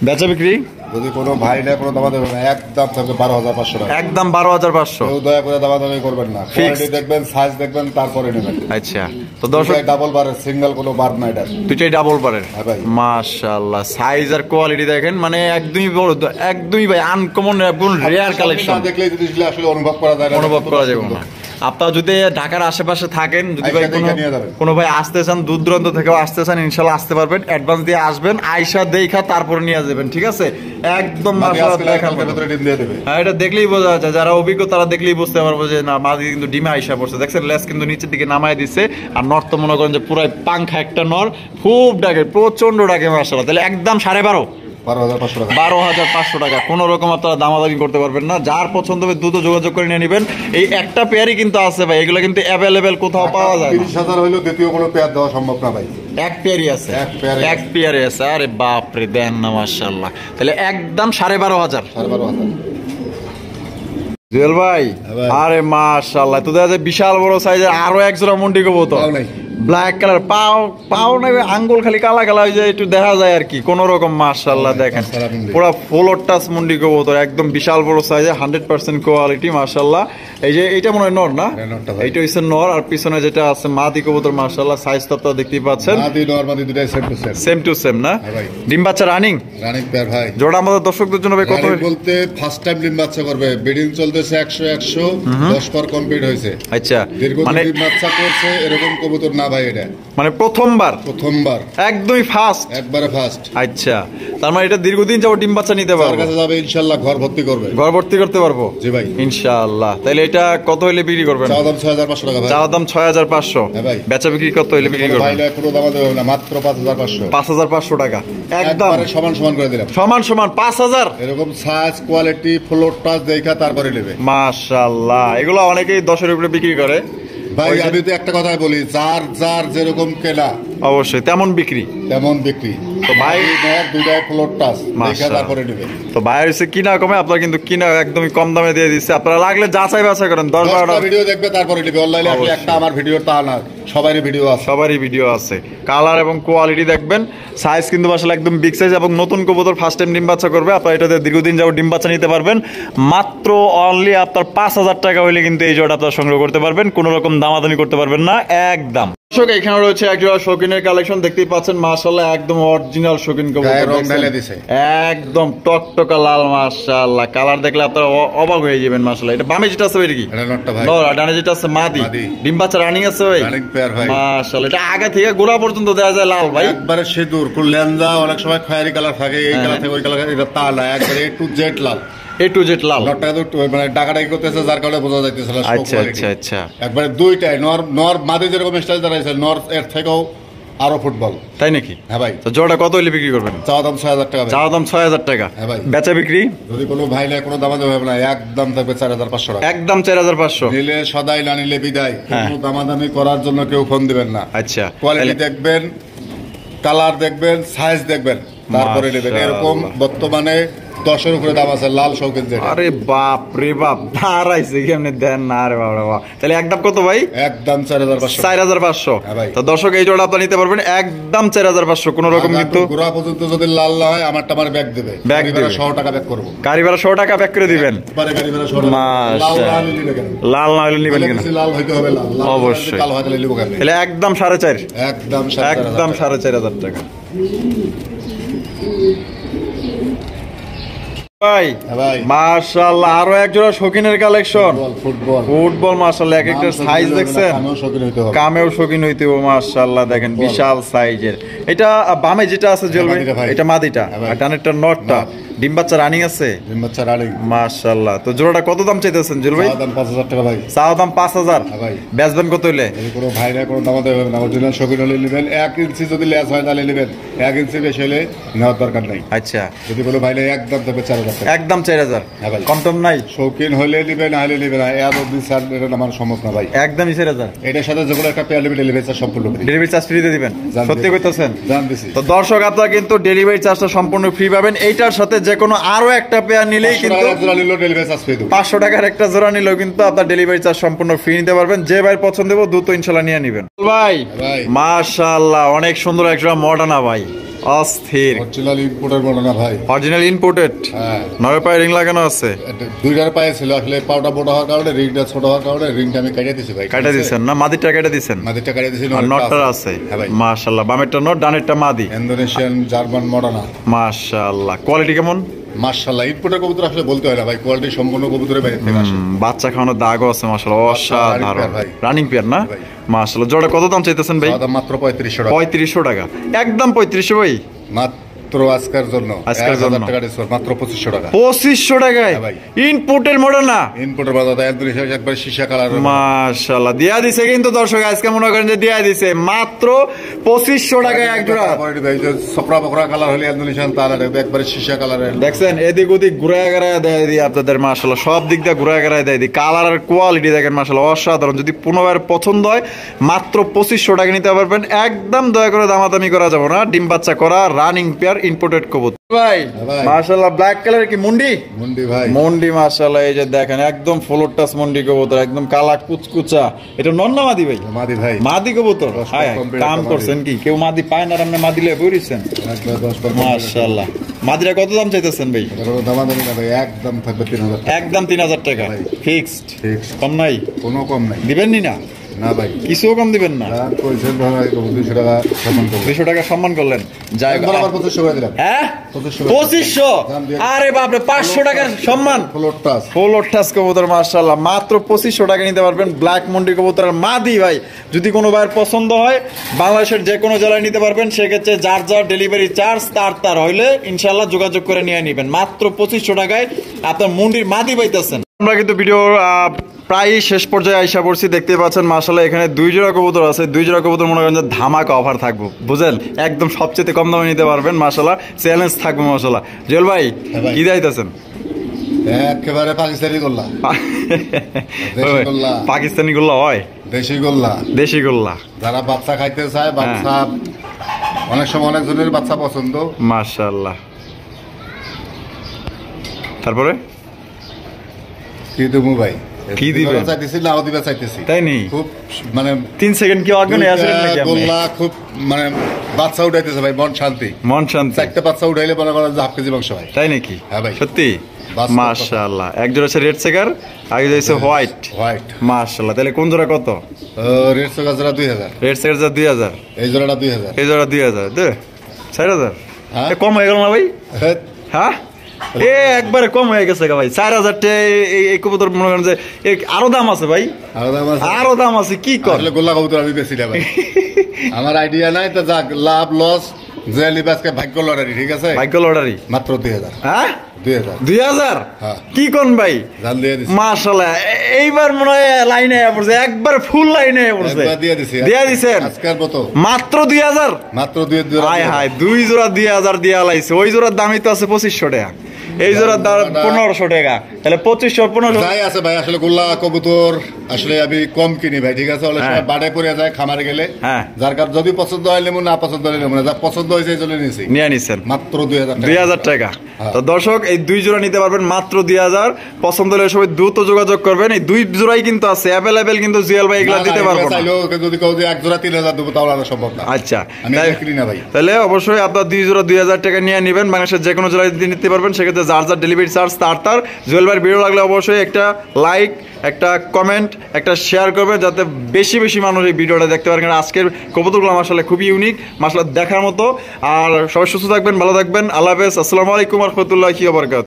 Speaker 1: বেচা বিক্রি
Speaker 2: যদি কোনো ভাই না কোনো দামা দেবে না, একদম থাকবে 12,500 টাকা।
Speaker 1: একদম 12,500।
Speaker 2: কেউ দয়া করে দামাদামি করবেন না, কোয়ালিটি দেখবেন, সাইজ দেখবেন, তারপরে নেবেন।
Speaker 1: আচ্ছা, তো দর্শক
Speaker 2: ডাবল বারের, সিঙ্গেল কোনো বার না এটা।
Speaker 1: দুইটাই ডাবল বারের।
Speaker 2: হ্যাঁ ভাই।
Speaker 1: মাশাআল্লাহ, সাইজ আর কোয়ালিটি দেখেন, মানে একদমই বড়, একদমই ভাই আনকমন এবং রেয়ার কালেকশন।
Speaker 2: দেখলে জিনিসগুলো আসলে অনুভব করা যায় না,
Speaker 1: অনুভব করা যাবে না। আপনারা যদি ঢাকার আশেপাশে থাকেন, যদি ভাই কোনো ভাই আসতে চান, দূর দূরান্ত থেকেও আসতে চান, ইনশাল্লাহ আসতে পারবেন। অ্যাডভান্স দিয়ে আসবেন, আয়সা দেখা তারপরে নিয়ে যাবেন, ঠিক আছে? একদম হ্যাঁ, এটা দেখলেই বোঝা যাচ্ছে, যারা অভিজ্ঞ তারা দেখলেই বুঝতে পারবো যে না, মাঝে কিন্তু ডিমে আয়সা পড়ছে। দেখছেন লেস কিন্তু নিচের দিকে নামায় দিচ্ছে, আর নর তো মনে করেন যে পুরাই পাংখা একটা নর, খুব ডাকে, প্রচন্ড ডাকে মাশাআল্লাহ। তাহলে একদম 12,500 টাকা। কোন রকম আপনারা দামাদামি করতে পারবেন না। যার পছন্দ হবে দ্রুত যোগাযোগ করে নিয়ে নেবেন। এই একটা পেয়ারই কিন্তু আছে ভাই, এগুলো কিন্তু অ্যাভেলেবেল কোথাও পাওয়া যায় না।
Speaker 2: 30,000 হইলেও দ্বিতীয় কোনো পেয়ার দেওয়া সম্ভব না ভাই।
Speaker 1: এক পেয়ারই আছে, এক পেয়ারই আছে। আরে বাপ রে, দেন না মাশাআল্লাহ। তাহলে একদম 12,500। জুয়েল ভাই, আরে মাশাআল্লাহ, তো দেখা যায় বিশাল বড় সাইজের আরো এক জোড়া মুন্ডি কবুতর, ব্ল্যাক কালার, পাও নাই আঙ্গুল খালি কালা কালা হয়ে যায়, একটু দেখা যায় আর কি, কোন রকম। মাশাআল্লাহ দেখেন, পুরো ফুল টাচ মুন্ডি কবুতর, একদম বিশাল বড় সাইজে, 100% কোয়ালিটি মাশাআল্লাহ। এই যে এইটা মনে হয় নর না? এইটা হচ্ছে নর, আর পিছনে যেটা আছে মাদি কবুতর মাশাআল্লাহ। সাইজ তো আপনারা দেখতেই পাচ্ছেন,
Speaker 2: মাদি নর মাদি দুটাই same to same,
Speaker 1: same to same না? ডিম বাচ্চা রানিং
Speaker 2: পেয়ার ভাই।
Speaker 1: জোড়া আমাদের দর্শকদের জন্য ভাই কত
Speaker 2: বলতে ফার্স্ট টাইম ডিম বাচ্চা করবে, ব্রিডিং চলতেছে 100 10 পর কমপ্লিট হয়েছে।
Speaker 1: আচ্ছা,
Speaker 2: মানে ডিম বাচ্চা করছে এরকম কবুতর না ভাই, এটা
Speaker 1: মানে প্রথমবার একদমই ফার্স্ট,
Speaker 2: একবারে ফার্স্ট।
Speaker 1: আচ্ছা, তার মানে এটা দীর্ঘদিন যাবো ডিম বাচ্চা নিতে পারবো,
Speaker 2: কাছে যাবে ইনশাআল্লাহ, ঘর ভর্তি করবে,
Speaker 1: ঘর ভর্তি করতে পারবো।
Speaker 2: জি ভাই,
Speaker 1: ইনশাআল্লাহ। তাহলে এটা কত হইলে বিক্রি করবেন?
Speaker 2: চাওয়া দাম 6,500 টাকা ভাই।
Speaker 1: চাওয়া দাম 6,500।
Speaker 2: হ্যাঁ ভাই।
Speaker 1: বেচা বিক্রি কত হইলে বিক্রি করবেন?
Speaker 2: ভাই পুরো দাম দেব না, মাত্র 5,500।
Speaker 1: 5,500 টাকা একদম
Speaker 2: সমান সমান করে দিলাম,
Speaker 1: সমান সমান 5,000।
Speaker 2: এরকম সাইজ কোয়ালিটি ফ্লোর টাচ দেখা তারপরে নেবে।
Speaker 1: মাশাআল্লাহ, এগুলো অনেকেই 10-এর উপরে বিক্রি করে
Speaker 2: ভাই। আমি তো একটা কথাই বলি, যার যেরকম কেনা
Speaker 1: অবশ্যই তেমন বিক্রি,
Speaker 2: তেমন বিক্রি। তো ভাই দুটাই ফ্লোর টাচ দেখা তারপরে নেবে। তো
Speaker 1: ভাইয়ের এসে কিনা কমে, আপনারা কিন্তু কিনা একদমই কম দামে দিয়ে দিচ্ছে। আপনারা লাগলে যাচাই বাছাই করেন, 10-12টা
Speaker 2: ভিডিও দেখবে তারপরে নেবে। অনলাইনে আপনি একটা আমার ভিডিও তা না, সবারই ভিডিও আছে,
Speaker 1: সবারই ভিডিও আছে। কালার এবং কোয়ালিটি দেখবেন, সাইজ কিন্তু আসলে একদম বিগ সাইজ, এবং নতুন কবুতর ফার্স্ট টাইম ডিম বাচ্চা করবে, আপনারা এটাতে দীর্ঘদিন যাবো ডিম বাচ্চা নিতে পারবেন। মাত্র অনলি আপনার 5,000 টাকা হইলে কিন্তু এই জোড়া আপনারা সংগ্রহ করতে পারবেন, কোনো রকম দামাদামি করতে পারবেন না একদম। দর্শক, এখানে রয়েছে একজোড়া শৌখিনের কালেকশন, দেখতেই পাচ্ছেন মাশাআল্লাহ, একদম অরিজিনাল শৌখিন কবুতর, একদম টকটকা লাল মাশাআল্লাহ। কালার দেখলে আপনারা অবাক হয়ে যাবেন মাশাআল্লাহ। এটা বামে যেটা আছে ভাই, কি ডানে যেটা আছে মাদি, ডিম বাচ্চা রানিং আছে ভাই মাশাআল্লাহ। এটা আগে থেকে গোড়া পর্যন্ত দেয়া যায় লাল ভাই,
Speaker 2: একবারে সিঁদুর, লেঞ্জা অনেক সময় খয়েরি কালার থাকে, এই কালার থেকে ওই কালার, এটা তা না, একবারে A to Z Lal,
Speaker 1: A to Z লাল।
Speaker 2: মানে ডাকাডাকি করতেছে, যার কারণে বোঝা যাইতেছে।
Speaker 1: আচ্ছা আচ্ছা আচ্ছা,
Speaker 2: একবারে দুইটাই নর মাদি যেরকম স্টাইল দাঁড়াইছে, নর এর থেকেও আরো ফুটবল, তাই নাকি? হ্যাঁ ভাই। তো জোড়া কত হইলে বিক্রি করবেন? চাওয়া দাম 6,000 টাকা। চাওয়া দাম 6,000 টাকা। হ্যাঁ ভাই। বেচা বিক্রি যদি কোনো ভাই না কোনো দামা দেবে না, একদম থাকবে 4,500 টাকা। একদম 4,500। নিলে সদাই, না নিলে বিদায়। কোনো দামাদামি করার জন্য কেউ ফোন দিবেন না। আচ্ছা, কোয়ালিটি দেখবেন, কালার দেখবেন, সাইজ দেখবেন, তারপরে নেবেন। এরকম বর্তমানে 10-এর উপরে দাম আছে লাল শৌখিন যেটা। আরে বাপ রে বাপ, দাঁড়াইছে কেমনে দেন না রে বাবা। তাহলে একদম কত ভাই? একদম 4,500। 4,500। হ্যাঁ ভাই। তো দর্শক, এই জোড়া আপনি নিতে পারবেন একদম 4,500। কোন রকম কিন্তু গোড়া পর্যন্ত যদি লাল না হয়, আমার টামার ব্যাগ দেবে, ব্যাগ দিবে 100 টাকা ব্যাগ করব, গাড়ি ভাড়া 100 টাকা ব্যাগ করে দিবেন। পরে গাড়ি ভাড়া 100 টাকা। মাশাআল্লাহ, লাল না হলে নেবেন কেন? লাল হইতে হবে, লাল অবশ্যই, কালো হইলে নিব কেন? তাহলে একদম 4,500। একদম 4,500 টাকা ভাই। মাশাআল্লাহ, আরো এক জোড়া শৌখিনের কালেকশন, ফুটবল মাশাআল্লাহ। এক একটা সাইজ দেখছেন, কামেও শৌখিন হইতে হবে মাশাআল্লাহ। দেখেন বিশাল সাইজের। এটা বামে যেটা আছে জেল ভাই, এটা মাদিটা, আর ডানেরটা নটটা। ডিম বাচ্চা রানিং আছে, ডিম বাচ্চা রানিং মাশাআল্লাহ। তো জোড়াটা কত দাম চাইতেছেন জেল ভাই? দাম 5,000 টাকা ভাই। চাওয়া দাম 5,000। ভাই বেচবেন কত হইলে? যদি কোনো ভাই না কোনো দাম দেবে না, অরিজিনাল শৌখিন হলে নেবেন। 1 ইঞ্চি যদি লেস হয় তাহলে নেবেন, 1 ইঞ্চি বেশি হলে নেওয়ার দরকার নাই। আচ্ছা, যদি কোনো ভাই না একদম দেবে 4,000 টাকা। একদম 4,000। হ্যাঁ ভাই, কম টম নাই? শৌখিন হলে নেবে, না হলে নেবে না। এত দিন স্যার, এটা আমার সম্ভব না ভাই। একদমই 4,000। এটার সাথে যেগুলো একটা পেয়ার নেবে, ডেলিভারি চার্জ সম্পূর্ণ ফ্রি। ডেলিভারি চার্জ ফ্রি দিয়ে দিবেন? সত্যি কইতাছেন? জান দিছি। তো দর্শক, আপনারা কিন্তু ডেলিভারি চার্জটা সম্পূর্ণ ফ্রি পাবেন। এইটার সাথে
Speaker 1: যে কোনো আরো একটা পেয়ার নিলেই কিন্তু 500 টাকার একটা জোড়া নিলেও কিন্তু আপনার ডেলিভারি চার্জ সম্পূর্ণ ফ্রি নিতে পারবেন। যে ভাই পছন্দ হবে দ্রুত ইনশাআল্লাহ নিয়ে নেবেন। ভাই মাশাআল্লাহ অনেক সুন্দর একটা মডার্না ভাই, অস্থির
Speaker 2: অরিজিনাল ইম্পোর্টেড মডার্না ভাই,
Speaker 1: অরিজিনাল ইম্পোর্টেড।
Speaker 2: হ্যাঁ,
Speaker 1: নয় পায়ে রিং লাগানো আছে,
Speaker 2: দুইটার পায়ে ছিল আসলে পাউডার বড় হওয়ার কারণে রিংটা ছোট হওয়ার কারণে রিংটা আমি কেটে দিয়েছি ভাই।
Speaker 1: কেটে দিয়েছেন না? মাদিটা কেটে দিয়েছেন?
Speaker 2: মাদিটা কেটে দিয়েছি,
Speaker 1: আর নটটা আছে।
Speaker 2: হ্যাঁ ভাই
Speaker 1: মাশাআল্লাহ, বামেরটা নট, ডানেরটা মাদি।
Speaker 2: Indonesian German Moderna.
Speaker 1: মাশাআল্লাহ, কোয়ালিটি কেমন?
Speaker 2: মাশাআল্লাহ, ইম্পোর্টেড কবুতর আসলে বলতে হয় না ভাই, কোয়ালিটি সম্পূর্ণ কবুতরের বাইরে থেকে আসে।
Speaker 1: বাচ্চা খাওয়ানোর দাগও আছে মাশাআল্লাহ, অসাধারণ রানিং পেয়ার না? মাশাআল্লাহ, জোড়া কত দাম চাইতেছেন ভাই?
Speaker 2: মাত্র 3500 টাকা।
Speaker 1: 3500 টাকা, একদম 3500 ভাই,
Speaker 2: মাত্র আজকের জন্য
Speaker 1: আজকের জন্য
Speaker 2: টাকা ডিসকাউন্ট, মাত্র 2500 টাকা।
Speaker 1: 2500 টাকায় ইনপুটের মডেল না?
Speaker 2: ইনপুটের বাজার ইন্দোনেশিয়া একবার সীসা কালার।
Speaker 1: মাশাআল্লাহ, দিয়া দিছে কিন্তু দর্শক আজকে মনে করেন যে দিয়া দিছে মাত্র 2500 টাকায় এক জোড়া।
Speaker 2: ভাই যে সপরা বকরা কালার হলে ইন্দোনেশিয়ান তার একবার সীসা কালারের
Speaker 1: দেখছেন, এদিক ওদিক ঘুরায় ঘুরায় দেয় দি আপনাদের মাশাআল্লাহ, সব দিক দিয়ে ঘুরায় ঘুরায় দেয় দি। কালার আর কোয়ালিটি দেখেন মাশাআল্লাহ অসাধারণ। যদি পুনরায় পছন্দ হয় মাত্র 2500 টাকা নিতে পারবেন, একদম দয়া করে দামাদামি করা যাবে না। ডিম বাচ্চা করা রানিং পেয়ার ইম্পোর্টেড কবুতর ভাই মাশাআল্লাহ। ব্ল্যাক কালার কি মুন্ডি?
Speaker 2: মুন্ডি ভাই,
Speaker 1: মুন্ডি মাশাআল্লাহ, এই যে দেখেন একদম ফ্লোর টাচ মুন্ডি কবুতর, একদম কালা কুচকুচা। এটা নন্না মাদি ভাই?
Speaker 2: মাদি ভাই, মাদি
Speaker 1: কবুতর। হ্যাঁ, কাম করছেন কি কেউ মাদি পায় না, আপনি মাদি লয়ে বইরিছেন মাশাআল্লাহ। মাদিরা কত দাম চাইতেছেন ভাই?
Speaker 2: দামাদামি না ভাই, একদম থাকবে 3000 টাকা।
Speaker 1: একদম 3000 টাকা ফিক্সড, কম নাই?
Speaker 2: কোনো কম নাই।
Speaker 1: দিবেন নি না?
Speaker 2: না ভাই,
Speaker 1: কিছুও কম দিবেন না?
Speaker 2: 200 টাকা সম্মান করলেন।
Speaker 1: 200 টাকা সম্মান করলেন, যাই হোক।
Speaker 2: 2500 করে দিলাম।
Speaker 1: হ্যাঁ 2500? আরে বাপ রে, 500 টাকার সম্মান। ফ্লোর টাচ কবুতর মাশাআল্লাহ, মাত্র 2500 টাকা নিতে পারবেন। ব্ল্যাক মুন্ডি কবুতরের মাদি ভাই, যদি কোনো ভাইয়ের পছন্দ হয় বাংলাদেশের যে কোনো জেলায় নিতে পারবেন। সেক্ষেত্রে যার যার ডেলিভারি চার্জ তার হইলে ইনশাআল্লাহ যোগাযোগ করে নিয়ে নেবেন। মাত্র 2500 টাকায় আপনার মুন্ডির মাদি পাইতেছেন। আমরা কিন্তু ভিডিও প্রায় শেষ পর্যায়ে আইসা পড়ছি, দেখতে পাচ্ছেন মাশাআল্লাহ এখানে 2 জোড়া কবুতর আছে। 2 জোড়া কবুতর মনে করেন যে ধামাকা অফার থাকবো, বুঝলেন? একদম সবচেয়ে কম দামে নিতে পারবেন মাশাআল্লাহ, চ্যালেঞ্জ থাকবে মাশাআল্লাহ। জুয়েল ভাই কি দাইতেছেন?
Speaker 2: একেবারে পাকিস্তানি গোল্লা।
Speaker 1: পাকিস্তানি গোল্লা হয়?
Speaker 2: দেশি গোল্লা।
Speaker 1: দেশি গোল্লা
Speaker 2: যারা বাচ্চা খাইতে চায়, বাচ্চা অনেক সময় অনেক জনের বাচ্চা পছন্দ
Speaker 1: মাশাআল্লাহ। তারপরে
Speaker 2: কি দেবো ভাই?
Speaker 1: কি দিবেন?
Speaker 2: চাইতেছি নাও দিবা চাইতেছি,
Speaker 1: তাই নি?
Speaker 2: খুব মানে
Speaker 1: 3 সেকেন্ড কি আগে নিয়ে আসলেন নাকি আপনি?
Speaker 2: গোল্লা খুব মানে বাচ্চা উঠাইতেছে ভাই, মন শান্তি,
Speaker 1: মন শান্তি।
Speaker 2: 4টা বাচ্চা উঠাইলে মনে করেন যে 1/2 কেজি মাংস হয়।
Speaker 1: তাই নাকি?
Speaker 2: হ্যাঁ ভাই,
Speaker 1: সত্যি মাশাআল্লাহ। এক জোড়া আছে রেড সেকার, আগে যাইছে হোয়াইট। মাশাআল্লাহ, তাহলে কোন জোড়া কত?
Speaker 2: রেড সেকার জোড়া 2000।
Speaker 1: রেড সেকার জোড়া 2000, এই জোড়াটা 2000। এই জোড়া 2000 দে 4000। কম হয়ে গেল না ভাই? হ্যাঁ এ একবারে কম হয়ে গেছে ভাই। 4000 টাকা এই কবুতর মনে করেন যে আরো দাম আছে ভাই, আরো দাম আছে। কি কর
Speaker 2: গোল্লা কবুতর আমি বেশি ভাই, আমার আইডিয়া নাই তো, যাক লাভ লস যে লিবাসকে ভাগ্য লটারি। ঠিক আছে, ভাগ্য লটারি মাত্র 2000। হ্যাঁ 2000 কি কোন ভাই? মাশাআল্লাহ, এইবার মনে হয় লাইনে পড়ছে, একবার ফুল লাইনে পড়ছে। দিয়ে দিছেন আজকের মতো মাত্র 2000। মাত্র 2000। হায় হায়, 2 জোড়া 2000 দিয়া লাইছে। ওই জোড়ার দামই তো আছে 2500 টাকা, এই জোড়ার দাম 1500 টাকা, তাহলে 2500 1500 যাই আছে ভাই। আসলে গোল্লা কবুতর আসলে আমি কম কিনি ভাই। ঠিক আছে, অনেক সময় বাড়ে পড়ে যায় খামারে গেলে। যার কার যদি পছন্দ হয় নেব, না পছন্দ হলে নেব না। যা পছন্দ হয়েছে এই জন্য নিয়েছি, নিয়ে নিছেন মাত্র 2000 টাকা। তো দর্শক এই 2 জোড়া নিতে পারবেন মাত্র 2000। পছন্দ হলে সবাই দ্রুত যোগাযোগ করবেন। এই 2 জোড়াই কিন্তু আছে অ্যাভেলেবেল, কিন্তু জুয়েল ভাই এগুলা দিতে পারবো না। চাইলেও যদি কেউ যে 1 জোড়া 3000 দেব তাও আর সম্ভব না। আচ্ছা, আমি কিনি না ভাই। তাহলে অবশ্যই আপনারা 2 জোড়া 2000 টাকা নিয়ে নেবেন। বাংলাদেশের যে কোনো জেলায় নিতে পারবেন। সেক্ষেত্রে যার যার ডেলিভারি চার্জ তার জুয়েল ভাইয়ের ভিডিও লাগলে অবশ্যই একটা লাইক, একটা কমেন্ট, একটা শেয়ার করবে, যাতে বেশি বেশি মানুষ এই ভিডিওটা দেখতে পারেন। কারণ আজকের কবুতরগুলো আসলে খুবই ইউনিক, মাশাআল্লাহ দেখার মতো। আর সবাই সুস্থ থাকবেন, ভালো থাকবেন। আল্লাহ হাফেজ, আসসালামু আলাইকুম ওয়া রাহমাতুল্লাহি ওয়া বারাকাতুহু।